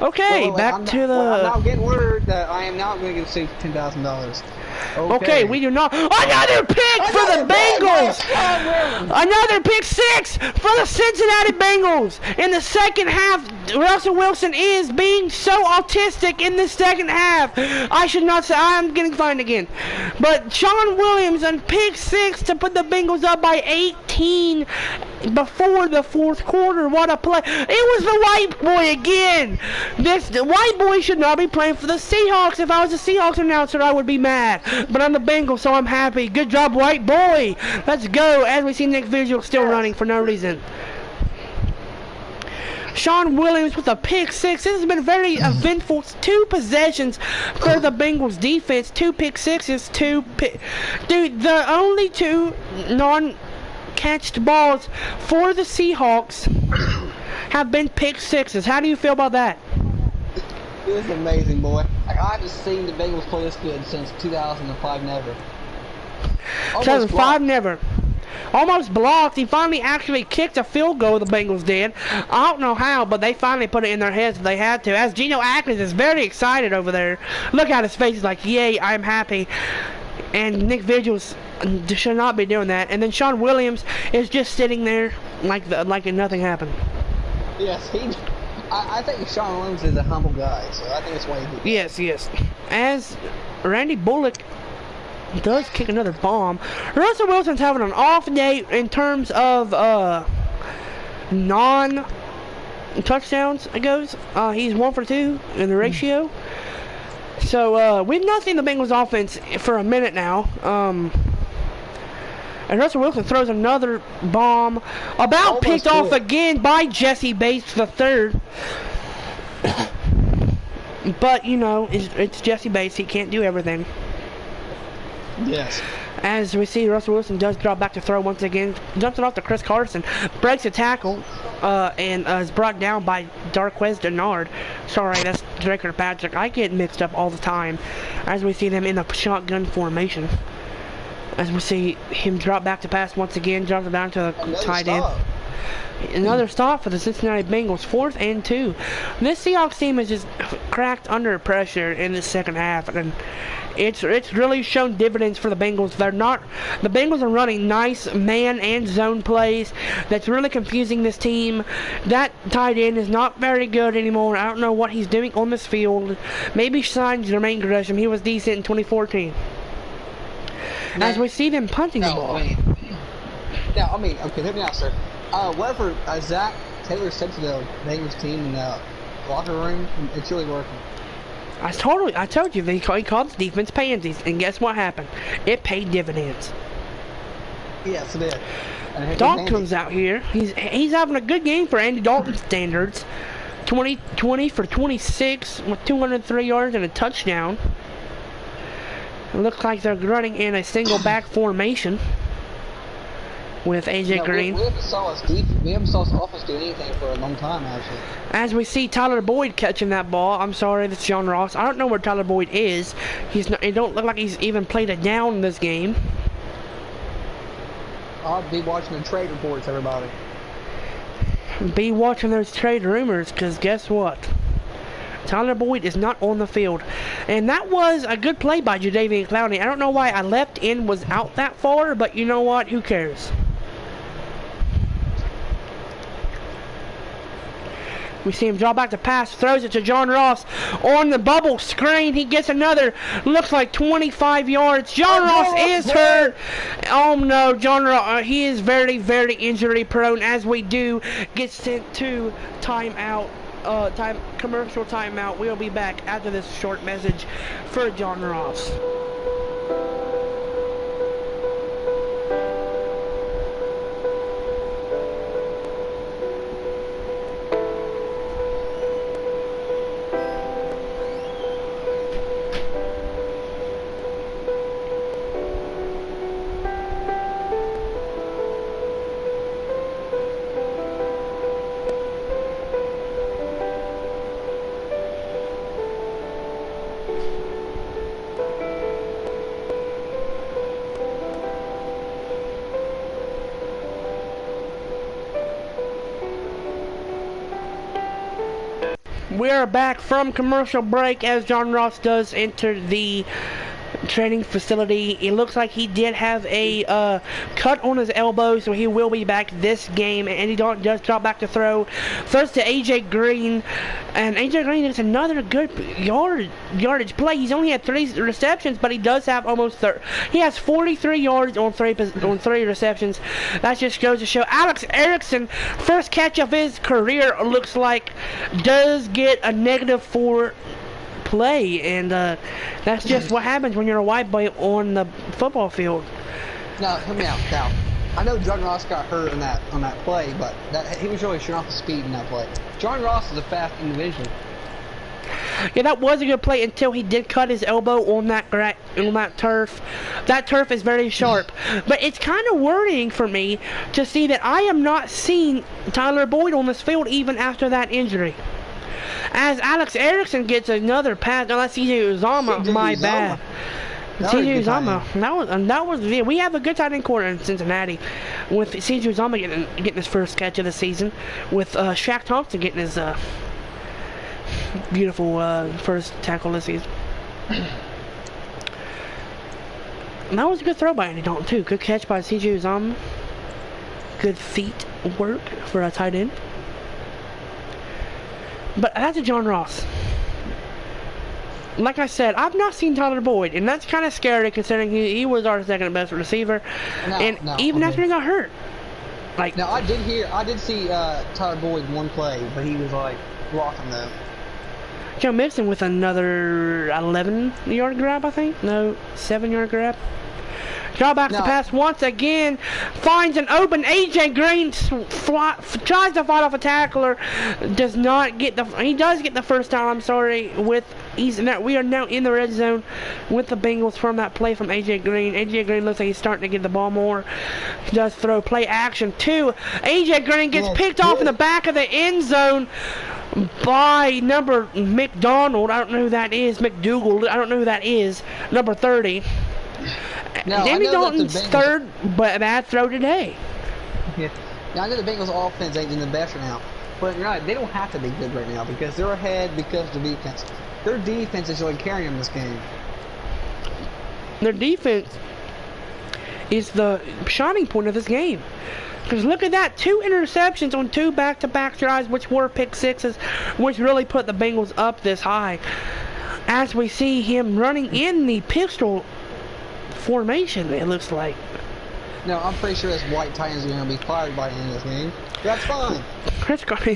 Speaker 1: Okay, back to the...
Speaker 2: I'm now getting word that I am not going to get sued for $10,000.
Speaker 1: Okay, we do not... Another pick for the Bengals! Another pick 6 for the Cincinnati Bengals! In the second half, Russell Wilson is being so autistic in the second half. I should not say... I'm getting fined again. But Sean Williams on pick 6 to put the Bengals up by 18 before the fourth quarter. What a play. It was the white boy again. The white boy should not be playing for the Seahawks. If I was a Seahawks announcer, I would be mad. But I'm the Bengals, so I'm happy. Good job, white boy. Let's go. As we see Nick Vigil still running for no reason. Sean Williams with a pick 6. This has been very eventful. 2 possessions for the Bengals defense. 2 pick 6s. Dude, the only 2 non-catched balls for the Seahawks have been pick 6s. How do you feel about that?
Speaker 2: This is amazing, boy. I haven't seen the Bengals play this good since 2005 never.
Speaker 1: 2005 never. Almost blocked. He finally actually kicked a field goal, the Bengals did. I don't know how, but they finally put it in their heads that they had to. As Geno Atkins is very excited over there. Look at his face. He's like, yay, I'm happy. And Nick Vigils should not be doing that. And then Sean Williams is just sitting there like nothing happened.
Speaker 2: Yes, I think Sean Williams is a humble guy, so I think that's why he did.
Speaker 1: Yes. As Randy Bullock does kick another bomb, Russell Wilson's having an off day in terms of non-touchdowns. It goes. He's 1 for 2 in the ratio. So we've not seen the Bengals offense for a minute now. And Russell Wilson throws another bomb, about picked off again by Jesse Bates III. But, you know, it's Jesse Bates. He can't do everything.
Speaker 2: Yes.
Speaker 1: As we see, Russell Wilson does drop back to throw once again. Jumps it off to Chris Carson. Breaks a tackle and is brought down by Darqueze Dennard. Sorry, that's Drake Patrick. I get mixed up all the time as we see them in the shotgun formation. As we see him drop back to pass once again, drops it down to the tight end. Another stop for the Cincinnati Bengals, 4th and 2. This Seahawks team is just cracked under pressure in the second half, and it's really shown dividends for the Bengals. The Bengals are running nice man and zone plays. That's really confusing this team. That tight end is not very good anymore. I don't know what he's doing on this field. Maybe sign Jermaine Gresham. He was decent in 2014. As we see them punting the ball.
Speaker 2: Okay, hear me out, sir. Whatever Zach Taylor said to the Bengals team in the locker room, it's really working. I
Speaker 1: told you, he called the defense pansies, and guess what happened? It paid dividends.
Speaker 2: Yes, it did.
Speaker 1: Dalton comes out here. He's having a good game for Andy Dalton standards. 20 for 26 with 203 yards and a touchdown. It looks like they're running in a single back formation with AJ Green.
Speaker 2: We haven't saw us offense do anything for a long time, actually.
Speaker 1: As we see Tyler Boyd catching that ball. I'm sorry, that's John Ross. I don't know where Tyler Boyd is. It don't look like he's even played a down in this game.
Speaker 2: I'll be watching the trade reports, everybody.
Speaker 1: Be watching those trade rumors, because guess what? Tyler Boyd is not on the field. And that was a good play by Jadeveon Clowney. I don't know why I left in was out that far, but you know what? Who cares? We see him draw back the pass, throws it to John Ross on the bubble screen. He gets another, looks like 25 yards. John Ross is hurt. Oh no, John Ross, he is very, very injury prone, as we do get sent to timeout. Commercial timeout. We'll be back after this short message for John Ross. We are back from commercial break as John Ross does enter the training facility. It looks like he did have a cut on his elbow, so he will be back this game. And he does drop back to throw. Throws to AJ Green, and AJ Green is another good yardage play. He's only had 3 receptions, but he does have almost he has 43 yards on 3 receptions. That just goes to show Alex Erickson, first catch of his career, looks like does get a -4 play, and that's just what happens when you're a white boy on the football field.
Speaker 2: Now, hear me out, Cal. I know John Ross got hurt on that play, but he was really showing off the speed in that play. John Ross is a fast individual.
Speaker 1: Yeah, that was a good play until he did cut his elbow on that turf. That turf is very sharp. But it's kind of worrying for me to see that I am not seeing Tyler Boyd on this field even after that injury. As Alex Erickson gets another pass, no, that's CJ Uzomah, my bad. CJ Uzomah, that was we have a good tight end corner in Cincinnati, with CJ Uzomah getting his first catch of the season, with Shaq Thompson getting his beautiful first tackle this season. And that was a good throw by Andy Dalton too. Good catch by CJ Uzomah. Good feet work for a tight end. But that's a John Ross. Like I said, I've not seen Tyler Boyd, and that's kind of scary considering he was our second best receiver, after he got hurt. Like,
Speaker 2: now I did see Tyler Boyd one play, but he was like blocking them.
Speaker 1: Joe Mixon with another 11-yard grab, I think. No, 7-yard grab. Draw back the pass once again. Finds an open AJ Green. Tries to fight off a tackler. Does not get he does get the first down. I'm sorry. We are now in the red zone with the Bengals from that play from AJ Green. AJ Green looks like he's starting to get the ball more. He does throw play action too. AJ Green gets picked off in the back of the end zone by number McDonald. I don't know who that is. McDougal. I don't know who that is. Number 30.
Speaker 2: Now,
Speaker 1: Andy Dalton's third bad throw today.
Speaker 2: Yeah. Now, I know the Bengals offense ain't in the best right now, but you're right, they don't have to be good right now because they're ahead because of their defense. Their defense is really carrying them this game.
Speaker 1: Their defense is the shining point of this game. Because look at that, 2 interceptions on 2 back-to-back drives, which were pick sixes, which really put the Bengals up this high. As we see him running in the pistol formation, it looks like.
Speaker 2: No, I'm pretty sure this white Titans are going to be fired by the end of this game. That's fine.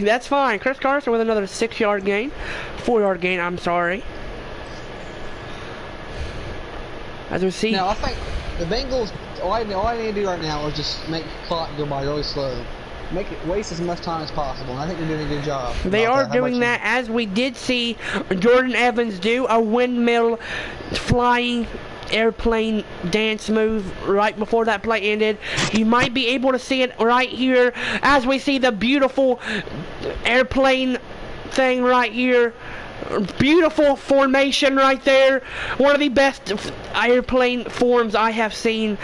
Speaker 1: That's fine. Chris Carson with another 6-yard gain. 4-yard gain, I'm sorry. As we see.
Speaker 2: Now, I think the Bengals, all I need to do right now is just make the clock go by really slow. Make it waste as much time as possible, and I think they're doing a good job.
Speaker 1: They are doing that, as we did see Jordan Evans do a windmill flying airplane dance move right before that play ended. You might be able to see it right here as we see the beautiful airplane thing right here. Beautiful formation right there. One of the best airplane forms I have seen.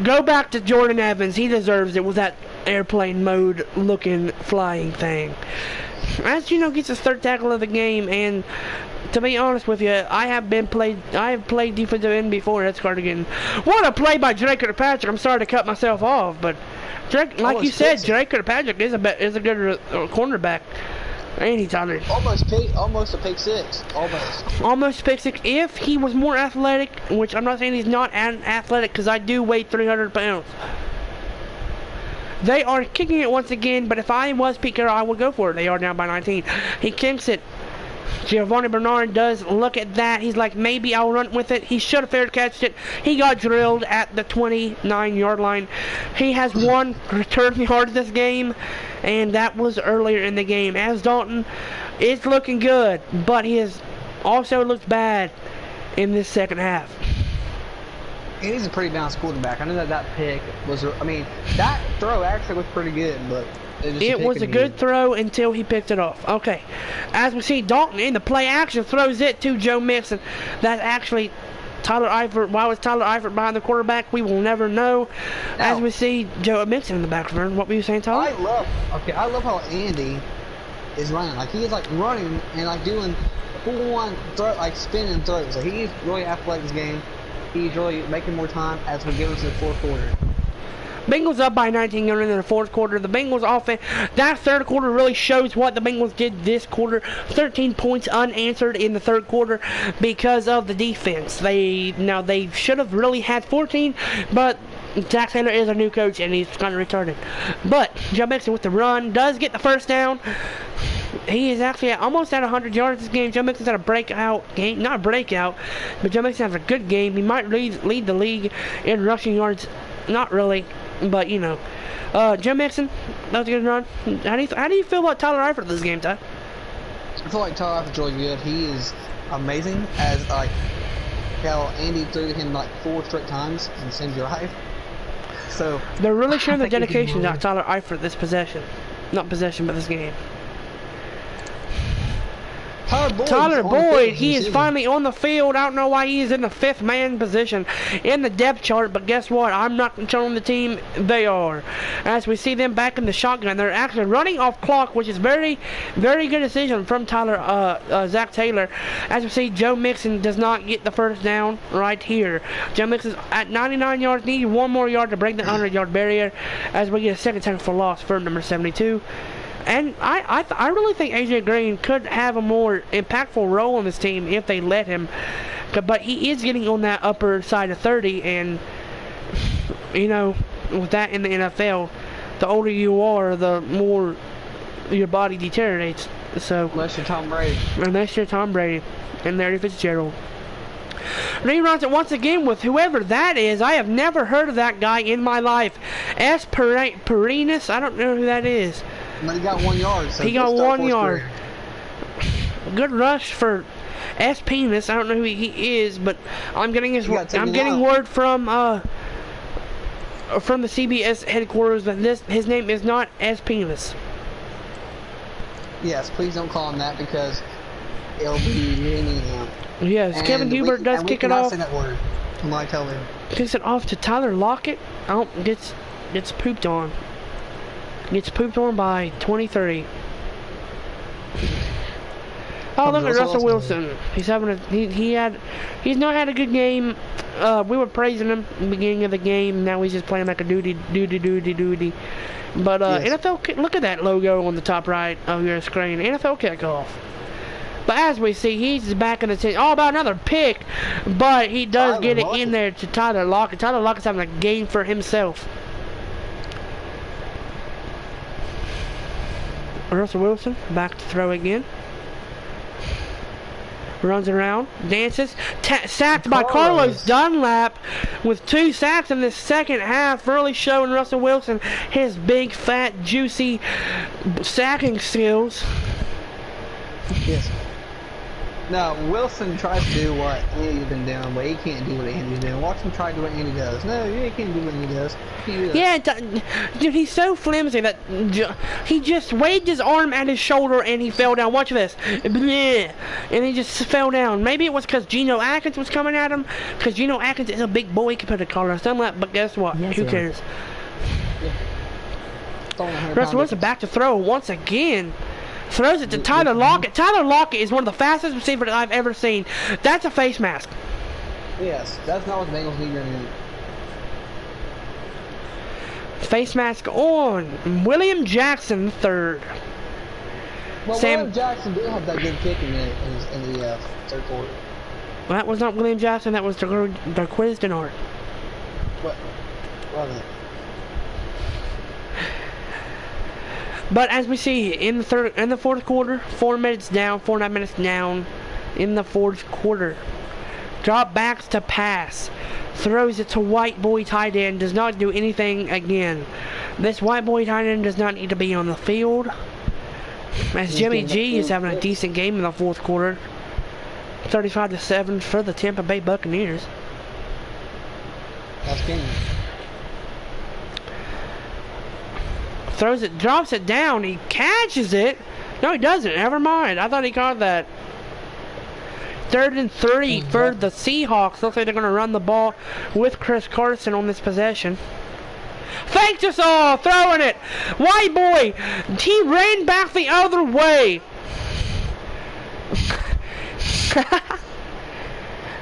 Speaker 1: Go back to Jordan Evans. He deserves it with that airplane mode looking flying thing. As you know, gets his 3rd tackle of the game, and to be honest with you, I have played defensive end before. That's Cardigan. What a play by Drake Kirkpatrick. I'm sorry to cut myself off, but Drake, like you said, Drake Kirkpatrick is a good cornerback. And he's on it.
Speaker 2: Almost a pick six.
Speaker 1: Almost pick six. If he was more athletic, which I'm not saying he's not athletic, because I do weigh 300 pounds. They are kicking it once again, but if I was Pete Carroll, I would go for it. They are down by 19. He kicks it. Giovanni Bernard does look at that. He's like, maybe I'll run with it. He should have fair catched it. He got drilled at the 29-yard line. He has 1 return yard this game, and that was earlier in the game. As Dalton is looking good, but he has also looked bad in this second half.
Speaker 2: He's a pretty balanced quarterback. I know that pick was, I mean, that throw actually was pretty good, but it
Speaker 1: was a good throw until he picked it off. Okay. As we see, Dalton in the play action throws it to Joe Mixon. That's actually Tyler Eifert. Why was Tyler Eifert behind the quarterback? We will never know. Now, as we see Joe Mixon in the background. What were you saying, Tyler?
Speaker 2: I love how Andy is running. Like, he is like running and like doing full-on throw, like spinning throws. So he's really athletic this game. He's really making more time as we get into the 4th quarter.
Speaker 1: Bengals up by 19 going into the 4th quarter. The Bengals offense, that 3rd quarter really shows what the Bengals did this quarter. 13 points unanswered in the 3rd quarter because of the defense. They should have really had 14, but Zach Taylor is a new coach and he's kind of retarded. But Joe Mixon with the run does get the 1st down. He is actually almost at 100 yards this game. Joe Mixon's had a breakout game. Not a breakout, but Joe Mixon has a good game. He might lead the league in rushing yards. Not really, but you know. Joe Mixon, that was a good run. How do you feel about Tyler Eifert this game, Ty?
Speaker 2: I feel like Tyler Eifert's really good. He is amazing as like how Andy threw to him like 4 straight times in the same drive. So
Speaker 1: they're really showing the dedication to Tyler Eifert this possession. Not possession, but this game. Tyler Boyd, he is finally on the field. I don't know why he is in the 5th man position in the depth chart, but guess what? I'm not controlling the team. They are. As we see them back in the shotgun, they're actually running off clock, which is very, very good decision from Zach Taylor. As we see, Joe Mixon does not get the 1st down right here. Joe Mixon at 99 yards, needed 1 more yard to break the 100-yard barrier as we get a 2nd tackle for loss for number 72. And I really think AJ Green could have a more impactful role on this team if they let him. But he is getting on that upper side of 30, and you know, with that in the NFL, the older you are, the more your body deteriorates. So
Speaker 2: unless you're Tom Brady.
Speaker 1: Unless you're Tom Brady and Larry Fitzgerald. Reruns it once again with whoever that is. I have never heard of that guy in my life. S. Perennis. I don't know who that is.
Speaker 2: But he got 1 yard. So
Speaker 1: he got 1 yard. Good rush for S. Penis. I don't know who he is, but I'm getting word from the CBS headquarters that his name is not S. Penis.
Speaker 2: Yes, please don't call him that because it'll be meaning him.
Speaker 1: Yes, and Kevin Hubert does kick it off.
Speaker 2: Say that word. My television.
Speaker 1: Kicks it off to Tyler Lockett. Oh, gets pooped on. Gets pooped on by 23. Oh, look at Russell Wilson. He's having a he's not had a good game. We were praising him in the beginning of the game. Now he's just playing like a duty. But yes. NFL, look at that logo on the top right of your screen. NFL kickoff. But as we see, he's back in the team. Oh, about another pick. But he does get it in there to Tyler Lockett. Tyler Lockett's having a game for himself. Russell Wilson back to throw again. Runs around, dances, sacked by Carlos Dunlap with 2 sacks in this second half, really showing Russell Wilson his big, fat, juicy sacking skills.
Speaker 2: Yes. Now, Wilson tries to do what Andy's been doing, but he can't do what Andy's doing. Watch him try to do what Andy does. No, he can't do what Andy does.
Speaker 1: Yeah, dude, he's so flimsy that he just waved his arm at his shoulder and he fell down. Watch this. And he just fell down. Maybe it was because Geno Atkins was coming at him, because Geno Atkins is a big boy compared to Carlos Dunlap, but guess what? Yes, who cares? Yeah. Russell Wilson back to throw once again. Throws it to Tyler Lockett. Tyler Lockett is one of the fastest receivers I've ever seen. That's a face mask.
Speaker 2: Yes, that's not what the Bengals need right now.
Speaker 1: Face mask on. William Jackson, third.
Speaker 2: Well, William Jackson did have that good kick in the third quarter.
Speaker 1: Well, that was not William Jackson. That was Darquez Denard.
Speaker 2: What was it?
Speaker 1: But as we see in the fourth quarter, 4 minutes down, 4.5 minutes down in the fourth quarter. Drop backs to pass. Throws it to white boy tight end. Does not do anything again. This white boy tight end does not need to be on the field. As Jimmy G is having a decent game in the fourth quarter. 35-7 for the Tampa Bay Buccaneers.
Speaker 2: That's game.
Speaker 1: Throws it, drops it down. He catches it. No, he doesn't. Never mind. I thought he caught that. 3rd and 3 for the Seahawks. Looks like they're going to run the ball with Chris Carson on this possession. Faked us all. Throwing it. White boy. He ran back the other way.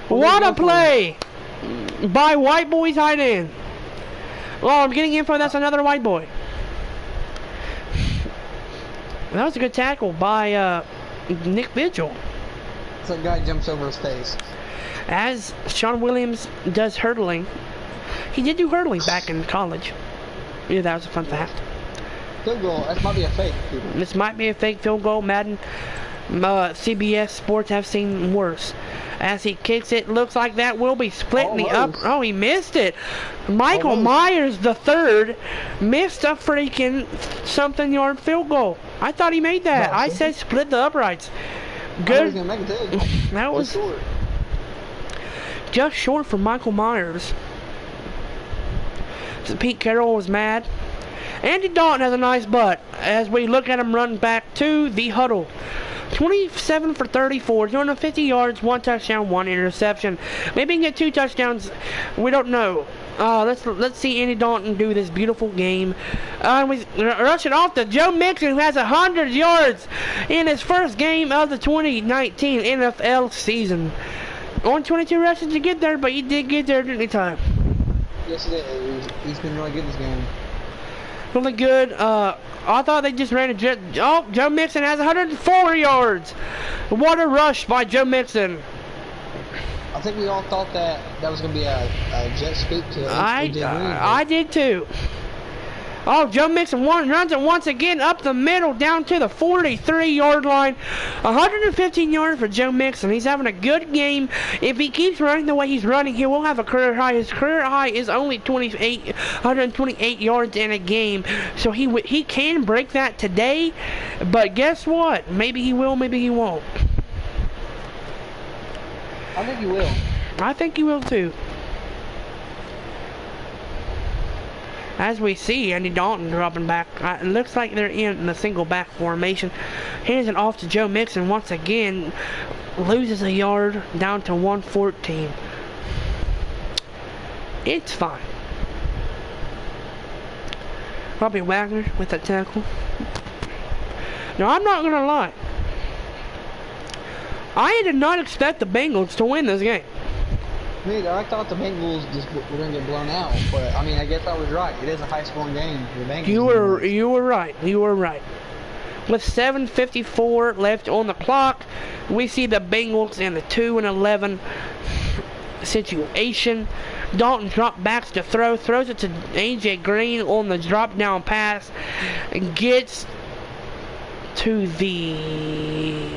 Speaker 1: What a play by white boy tight end. Oh, I'm getting info. That's another white boy. That was a good tackle by Nick Vigil.
Speaker 2: Some guy jumps over his face.
Speaker 1: As Sean Williams does hurdling. He did do hurdling back in college. Yeah, that was a fun fact.
Speaker 2: Field goal. That might be a fake.
Speaker 1: This might be a fake field goal. Madden, CBS Sports have seen worse. As he kicks it, looks like that will be splitting the up. Oh, he missed it. Michael Myers, the third, missed a freaking something-yard field goal. I thought he made that. I said split the uprights. Good. That was just short for Michael Myers. Pete Carroll was mad. Andy Dalton has a nice butt as we look at him run back to the huddle. 27 for 34, 250 yards, 1 touchdown, 1 interception. Maybe he can get 2 touchdowns. We don't know. Let's see Andy Dalton do this beautiful game. We rush it off to Joe Mixon, who has 100 yards in his first game of the 2019 NFL season. Only 22 rushes to get there, but he did get there at any time.
Speaker 2: Yes, he did. He's been really good this game.
Speaker 1: Really good. I thought they just ran a jet. Oh, Joe Mixon has 104 yards. What a rush by Joe Mixon.
Speaker 2: I think we all thought that was going to be a jet sweep to
Speaker 1: I did too. Oh, Joe Mixon runs it once again up the middle down to the 43-yard line. 115 yards for Joe Mixon. He's having a good game. If he keeps running the way he's running, he will have a career high. His career high is only 128 yards in a game. So he can break that today. But guess what? Maybe he will, maybe he won't.
Speaker 2: I think he will.
Speaker 1: I think he will too. As we see Andy Dalton dropping back, it looks like they're in the single back formation. Hands it off to Joe Mixon once again. Loses a yard down to 114. It's fine. Robbie Wagner with that tackle. Now, I'm not going to lie. I did not expect the Bengals to win this game.
Speaker 2: Neither. I thought the Bengals just were going to get blown out, but I mean, I guess I was right. It is a high-scoring game for the Bengals.
Speaker 1: You were right. You were right. With 7:54 left on the clock, we see the Bengals in the 2-11 situation. Dalton drop backs to throw, throws it to AJ Green on the drop down pass, and gets to the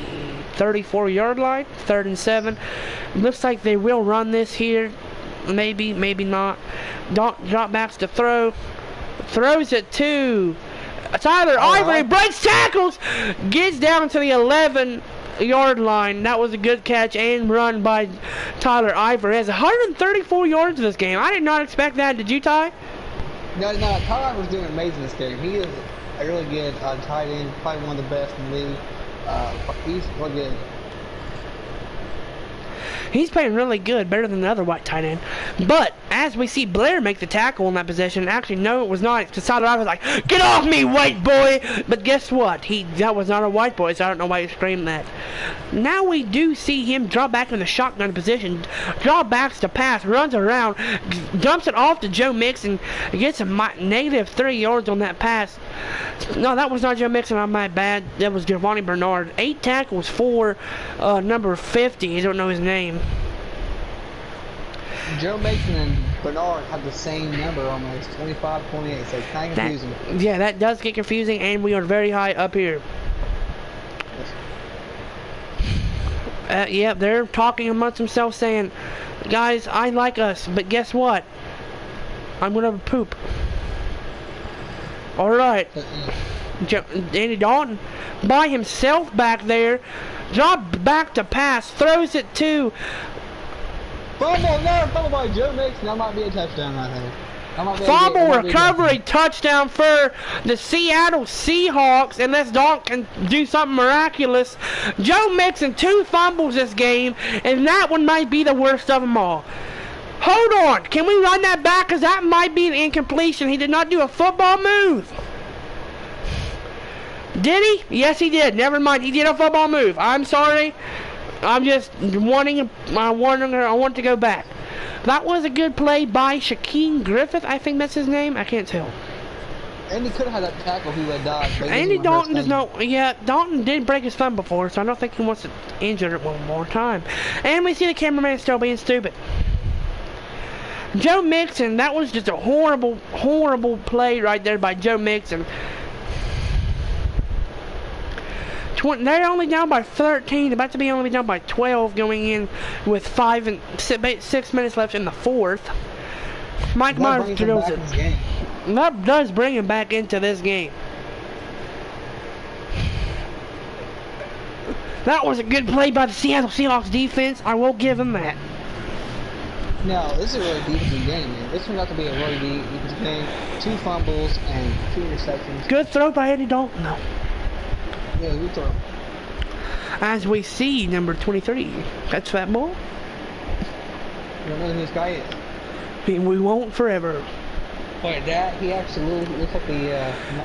Speaker 1: 34-yard line, 3rd and 7. Looks like they will run this here. Maybe, maybe not. Dalton drop backs to throw, throws it to Tyler Ivory, breaks tackles, gets down to the 11-yard line. That was a good catch and run by Tyler Ivory. Has 134 yards in this game. I did not expect that. Did you, Ty?
Speaker 2: No, Tyler Ivory's doing amazing this game. He is a really good tight end, probably one of the best in the league. He's really good.
Speaker 1: He's playing really good, better than the other white tight end. But as we see Blair make the tackle in that position, actually no, it was not. Because Tyler Ivory was like, "Get off me, white boy!" But guess what? That was not a white boy, so I don't know why he screamed that. Now we do see him drop back in the shotgun position, draw backs to pass, runs around, dumps it off to Joe Mixon, gets a -3 yards on that pass. No, that was not Joe Mixon, on my bad. That was Giovanni Bernard. 8 tackles for number 50. I don't know his name.
Speaker 2: Joe Mixon and Bernard have the same number almost, 25-28, so it's kind of confusing.
Speaker 1: Yeah, that does get confusing, and we are very high up here. Yeah, they're talking amongst themselves saying, "Guys, I like us, but guess what? I'm going to poop." Alright. Andy Dalton by himself back there. Drop back to pass. Throws it to...
Speaker 2: Fumble by Joe Mixon. That might be a touchdown right there.
Speaker 1: Fumble recovery touchdown for the Seattle Seahawks, unless Dalton can do something miraculous. Joe Mixon 2 fumbles this game, and that one might be the worst of them all. Hold on, can we run that back? Because that might be an incompletion. He did not do a football move. Did he? Yes, he did. Never mind, he did a football move. I'm sorry. I'm just I want to go back. That was a good play by Shaquem Griffith. I think that's his name. I can't tell.
Speaker 2: And he could have had that tackle who had died.
Speaker 1: Andy Dalton does not. Yeah, Dalton did break his thumb before, so I don't think he wants to injure it one more time. And we see the cameraman still being stupid. Joe Mixon, that was just a horrible, horrible play right there by Joe Mixon. They're only down by 13, about to be only down by 12 going in with 6 minutes left in the 4th. Mike Myers drills it. That does bring him back into this game. That was a good play by the Seattle Seahawks defense. I will give him that.
Speaker 2: No, this is a really decent game, man. This turned out to be a really decent game. 2 fumbles and 2 interceptions.
Speaker 1: Good throw by Andy Dalton, though.
Speaker 2: Yeah, good throw.
Speaker 1: As we see, number 23. That's that ball.
Speaker 2: You don't know who this guy is.
Speaker 1: We won't forever.
Speaker 2: Wait, he absolutely looks like the...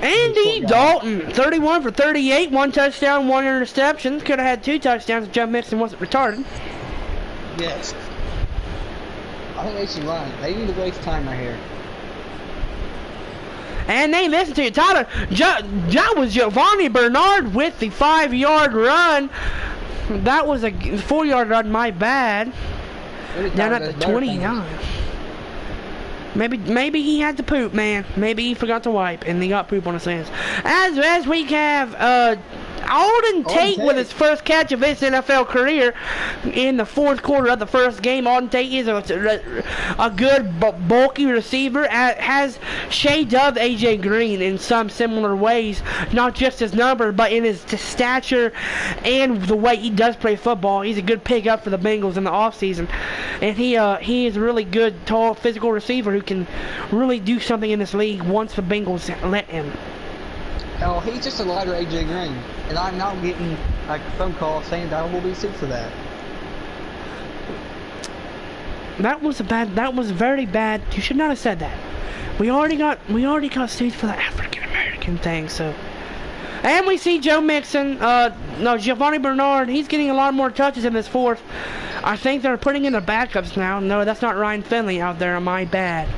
Speaker 1: Andy Dalton, 31 for 38, 1 touchdown, 1 interception. Could have had 2 touchdowns if Joe Mixon wasn't retarded.
Speaker 2: Yes. I think they should run. They need to waste time right here.
Speaker 1: And they listen to you, Tyler. That was Giovanni Bernard with the 5-yard run. That was a 4-yard run, my bad. Down at the 29. Maybe he had to poop, man. Maybe he forgot to wipe and he got poop on his hands. As we have Alden Tate with his first catch of his NFL career in the 4th quarter of the first game. Alden Tate is a good bulky receiver. Has shades of AJ Green in some similar ways, not just his number, but in his stature and the way he does play football. He's a good pickup for the Bengals in the offseason, and he is a really good, tall, physical receiver who can really do something in this league once the Bengals let him.
Speaker 2: Oh, he's just a lighter AJ Green, and I'm now getting like a phone call saying that I will be sued for that.
Speaker 1: That was very bad. You should not have said that. We already got sued for the African American thing, so. And we see Joe Mixon, Giovanni Bernard, he's getting a lot more touches in this fourth. I think they're putting in the backups now. No, that's not Ryan Finley out there, my bad.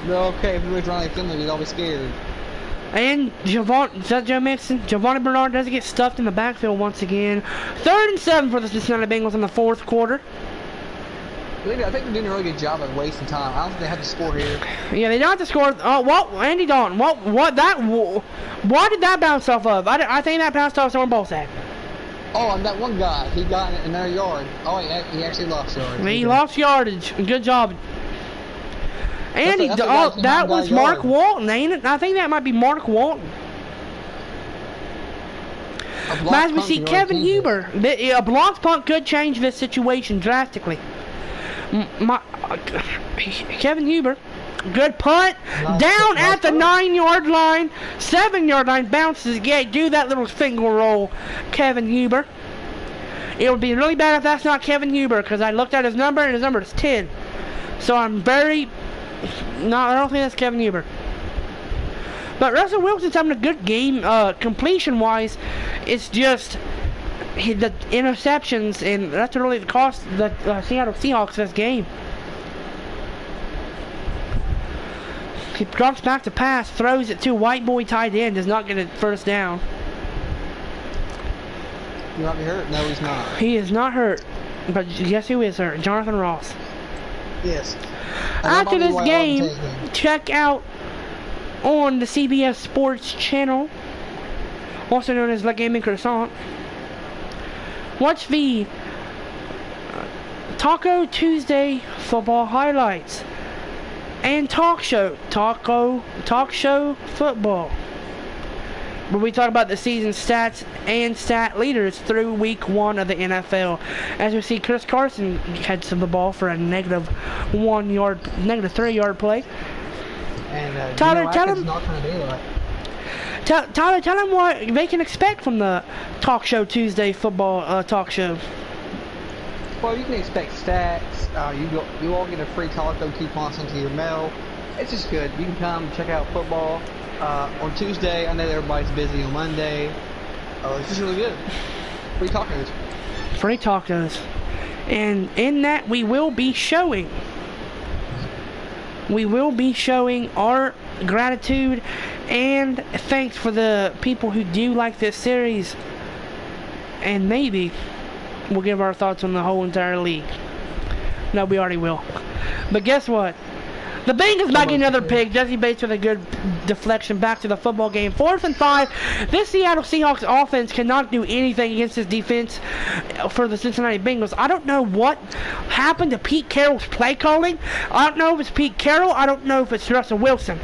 Speaker 2: No, okay, if it was Ryan Finley, we'd all be scared.
Speaker 1: And is that Joe Mixon? Giovanni Bernard doesn't get stuffed in the backfield once again. 3rd and 7 for the Cincinnati Bengals in the fourth quarter.
Speaker 2: I think they're doing a really good job of wasting time. I don't think they have to score here.
Speaker 1: Yeah, they don't have to score. Oh, what? Andy Dalton. Why did that bounce off of? I think that bounced off someone Bolsack.
Speaker 2: Oh, and that one guy, he got another yard. Oh, he actually lost yardage.
Speaker 1: He lost yardage. Good job. Andy, that was Mark Walton, ain't it? I think that might be Mark Walton. As we see Kevin Huber, a blocked punt could change this situation drastically. Kevin Huber, good punt, down at the 9-yard line, 7-yard line, bounces, do that little finger roll, Kevin Huber. It would be really bad if that's not Kevin Huber, because I looked at his number, and his number is 10. So I don't think that's Kevin Huber. But Russell Wilson's having a good game, completion-wise. It's just the interceptions, and that's really the cost the Seattle Seahawks this game. He drops back to pass, throws it to white boy tight end, does not get a first down.
Speaker 2: He might be hurt. No, he's not.
Speaker 1: He is not hurt, but guess who is hurt? Jonathan Ross.
Speaker 2: Yes.
Speaker 1: After this game, check out on the CBS Sports channel, also known as La Gaming Croissant. Watch the Taco Tuesday football highlights and talk show football, where we talk about the season stats and stat leaders through week 1 of the NFL. As we see, Chris Carson heads to the ball for a negative 3-yard play. And Tyler, tell him. Tyler, tell them what they can expect from the Talk Show Tuesday football talk show.
Speaker 2: Well, you can expect stats. You all get a free taco coupon sent to your mail. It's just good. You can come check out football on Tuesday. I know everybody's busy on Monday. It's just really good. Free tacos.
Speaker 1: Free tacos. And in that, we will be showing our gratitude and thanks for the people who do like this series, and maybe we'll give our thoughts on the whole entire league. No, we already will. But guess what? The Bengals back another pick. Jesse Bates with a good deflection back to the football game. 4th and 5. This Seattle Seahawks offense cannot do anything against this defense for the Cincinnati Bengals. I don't know what happened to Pete Carroll's play calling. I don't know if it's Pete Carroll. I don't know if it's Russell Wilson.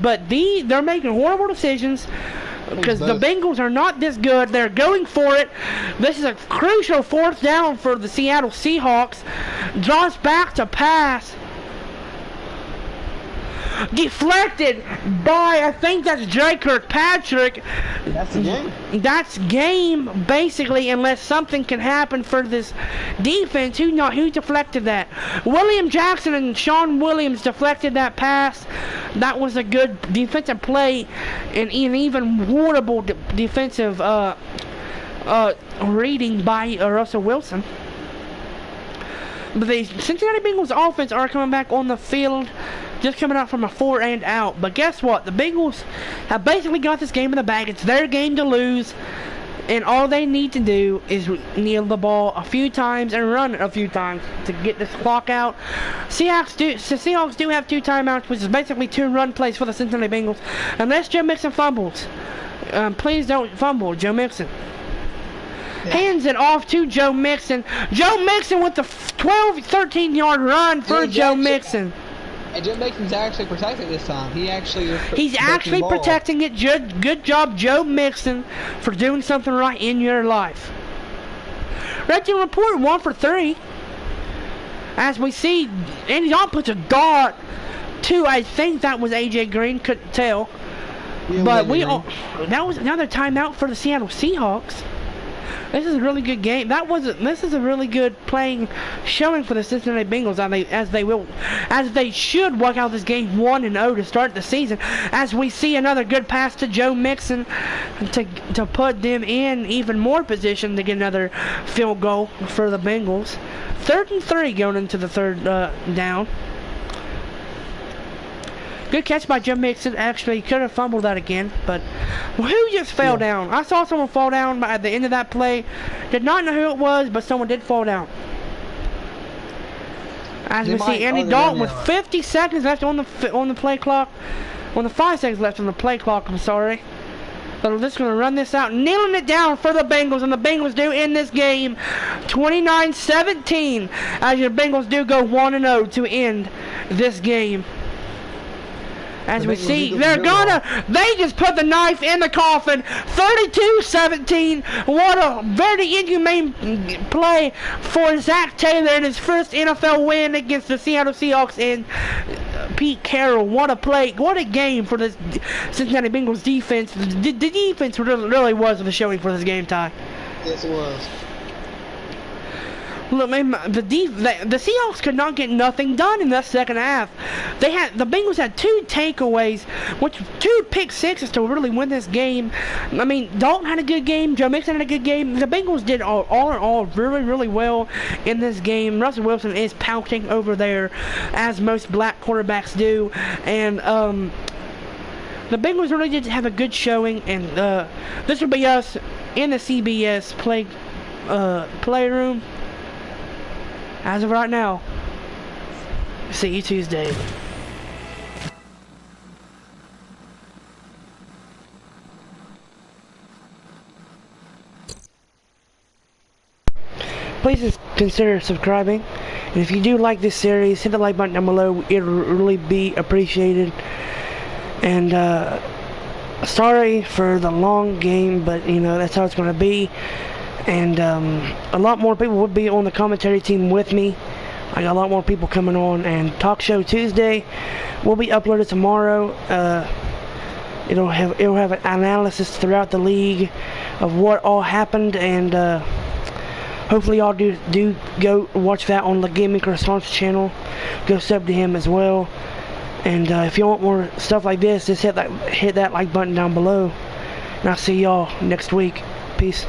Speaker 1: But they're making horrible decisions because the Bengals are not this good. They're going for it. This is a crucial 4th down for the Seattle Seahawks. Draws back to pass. Deflected by, I think that's Jay Kirkpatrick.
Speaker 2: That's the game.
Speaker 1: That's game, basically, unless something can happen for this defense. Who deflected that? William Jackson and Sean Williams deflected that pass. That was a good defensive play and an even horrible defensive reading by Russell Wilson. But the Cincinnati Bengals offense are coming back on the field, just coming out from a 4 and out. But guess what? The Bengals have basically got this game in the bag. It's their game to lose, and all they need to do is kneel the ball a few times and run it a few times to get this clock out. Seahawks do have 2 timeouts, which is basically 2 run plays for the Cincinnati Bengals, unless Joe Mixon fumbles. Please don't fumble, Joe Mixon. Hands it off to Joe Mixon. Joe Mixon with the 13-yard run for Joe Mixon.
Speaker 2: And Joe Mixon's actually protecting this time. He's
Speaker 1: actually protecting it. Good job, Joe Mixon, for doing something right in your life. Red Team Report 1 for 3. As we see, Andy Dalton puts a dart to, I think that was AJ Green, couldn't tell. But that was another timeout for the Seattle Seahawks. This is a really good game. This is a really good playing showing for the Cincinnati Bengals, as they should walk out this game 1-0 to start the season. As we see another good pass to Joe Mixon to put them in even more position to get another field goal for the Bengals. 3rd and 3 going into the third down. Good catch by Joe Mixon. Actually, he could have fumbled that again, but who just fell down? I saw someone fall down at the end of that play. Did not know who it was, but someone did fall down. As we see, Andy Dalton with 50 seconds left on the play clock. On the 5 seconds left on the play clock, I'm sorry. But we're just going to run this out, kneeling it down for the Bengals, and the Bengals do end this game 29-17, as your Bengals do go 1-0 to end this game. As we see, they just put the knife in the coffin. 32-17. What a very inhumane play for Zach Taylor in his first NFL win against the Seattle Seahawks and Pete Carroll. What a play. What a game for the Cincinnati Bengals defense. The defense really was the showing for this game, Ty.
Speaker 2: Yes, it was.
Speaker 1: Look, man, the Seahawks could not get nothing done in that second half. The Bengals had 2 takeaways, 2 pick sixes to really win this game. I mean, Dalton had a good game. Joe Mixon had a good game. The Bengals did all in all really, really well in this game. Russell Wilson is pouting over there, as most black quarterbacks do, and the Bengals really did have a good showing. And this will be us in the CBS playroom. As of right now, see you Tuesday. Please consider subscribing. And if you do like this series, hit the like button down below. It'll really be appreciated. And sorry for the long game, but you know, that's how it's going to be. And a lot more people would be on the commentary team with me. I got a lot more people coming on. And Talk Show Tuesday will be uploaded tomorrow. It'll have an analysis throughout the league of what all happened, and hopefully y'all do go watch that on the Gaming Response channel. Go sub to him as well. And if you want more stuff like this, just hit that like button down below. And I'll see y'all next week. Peace.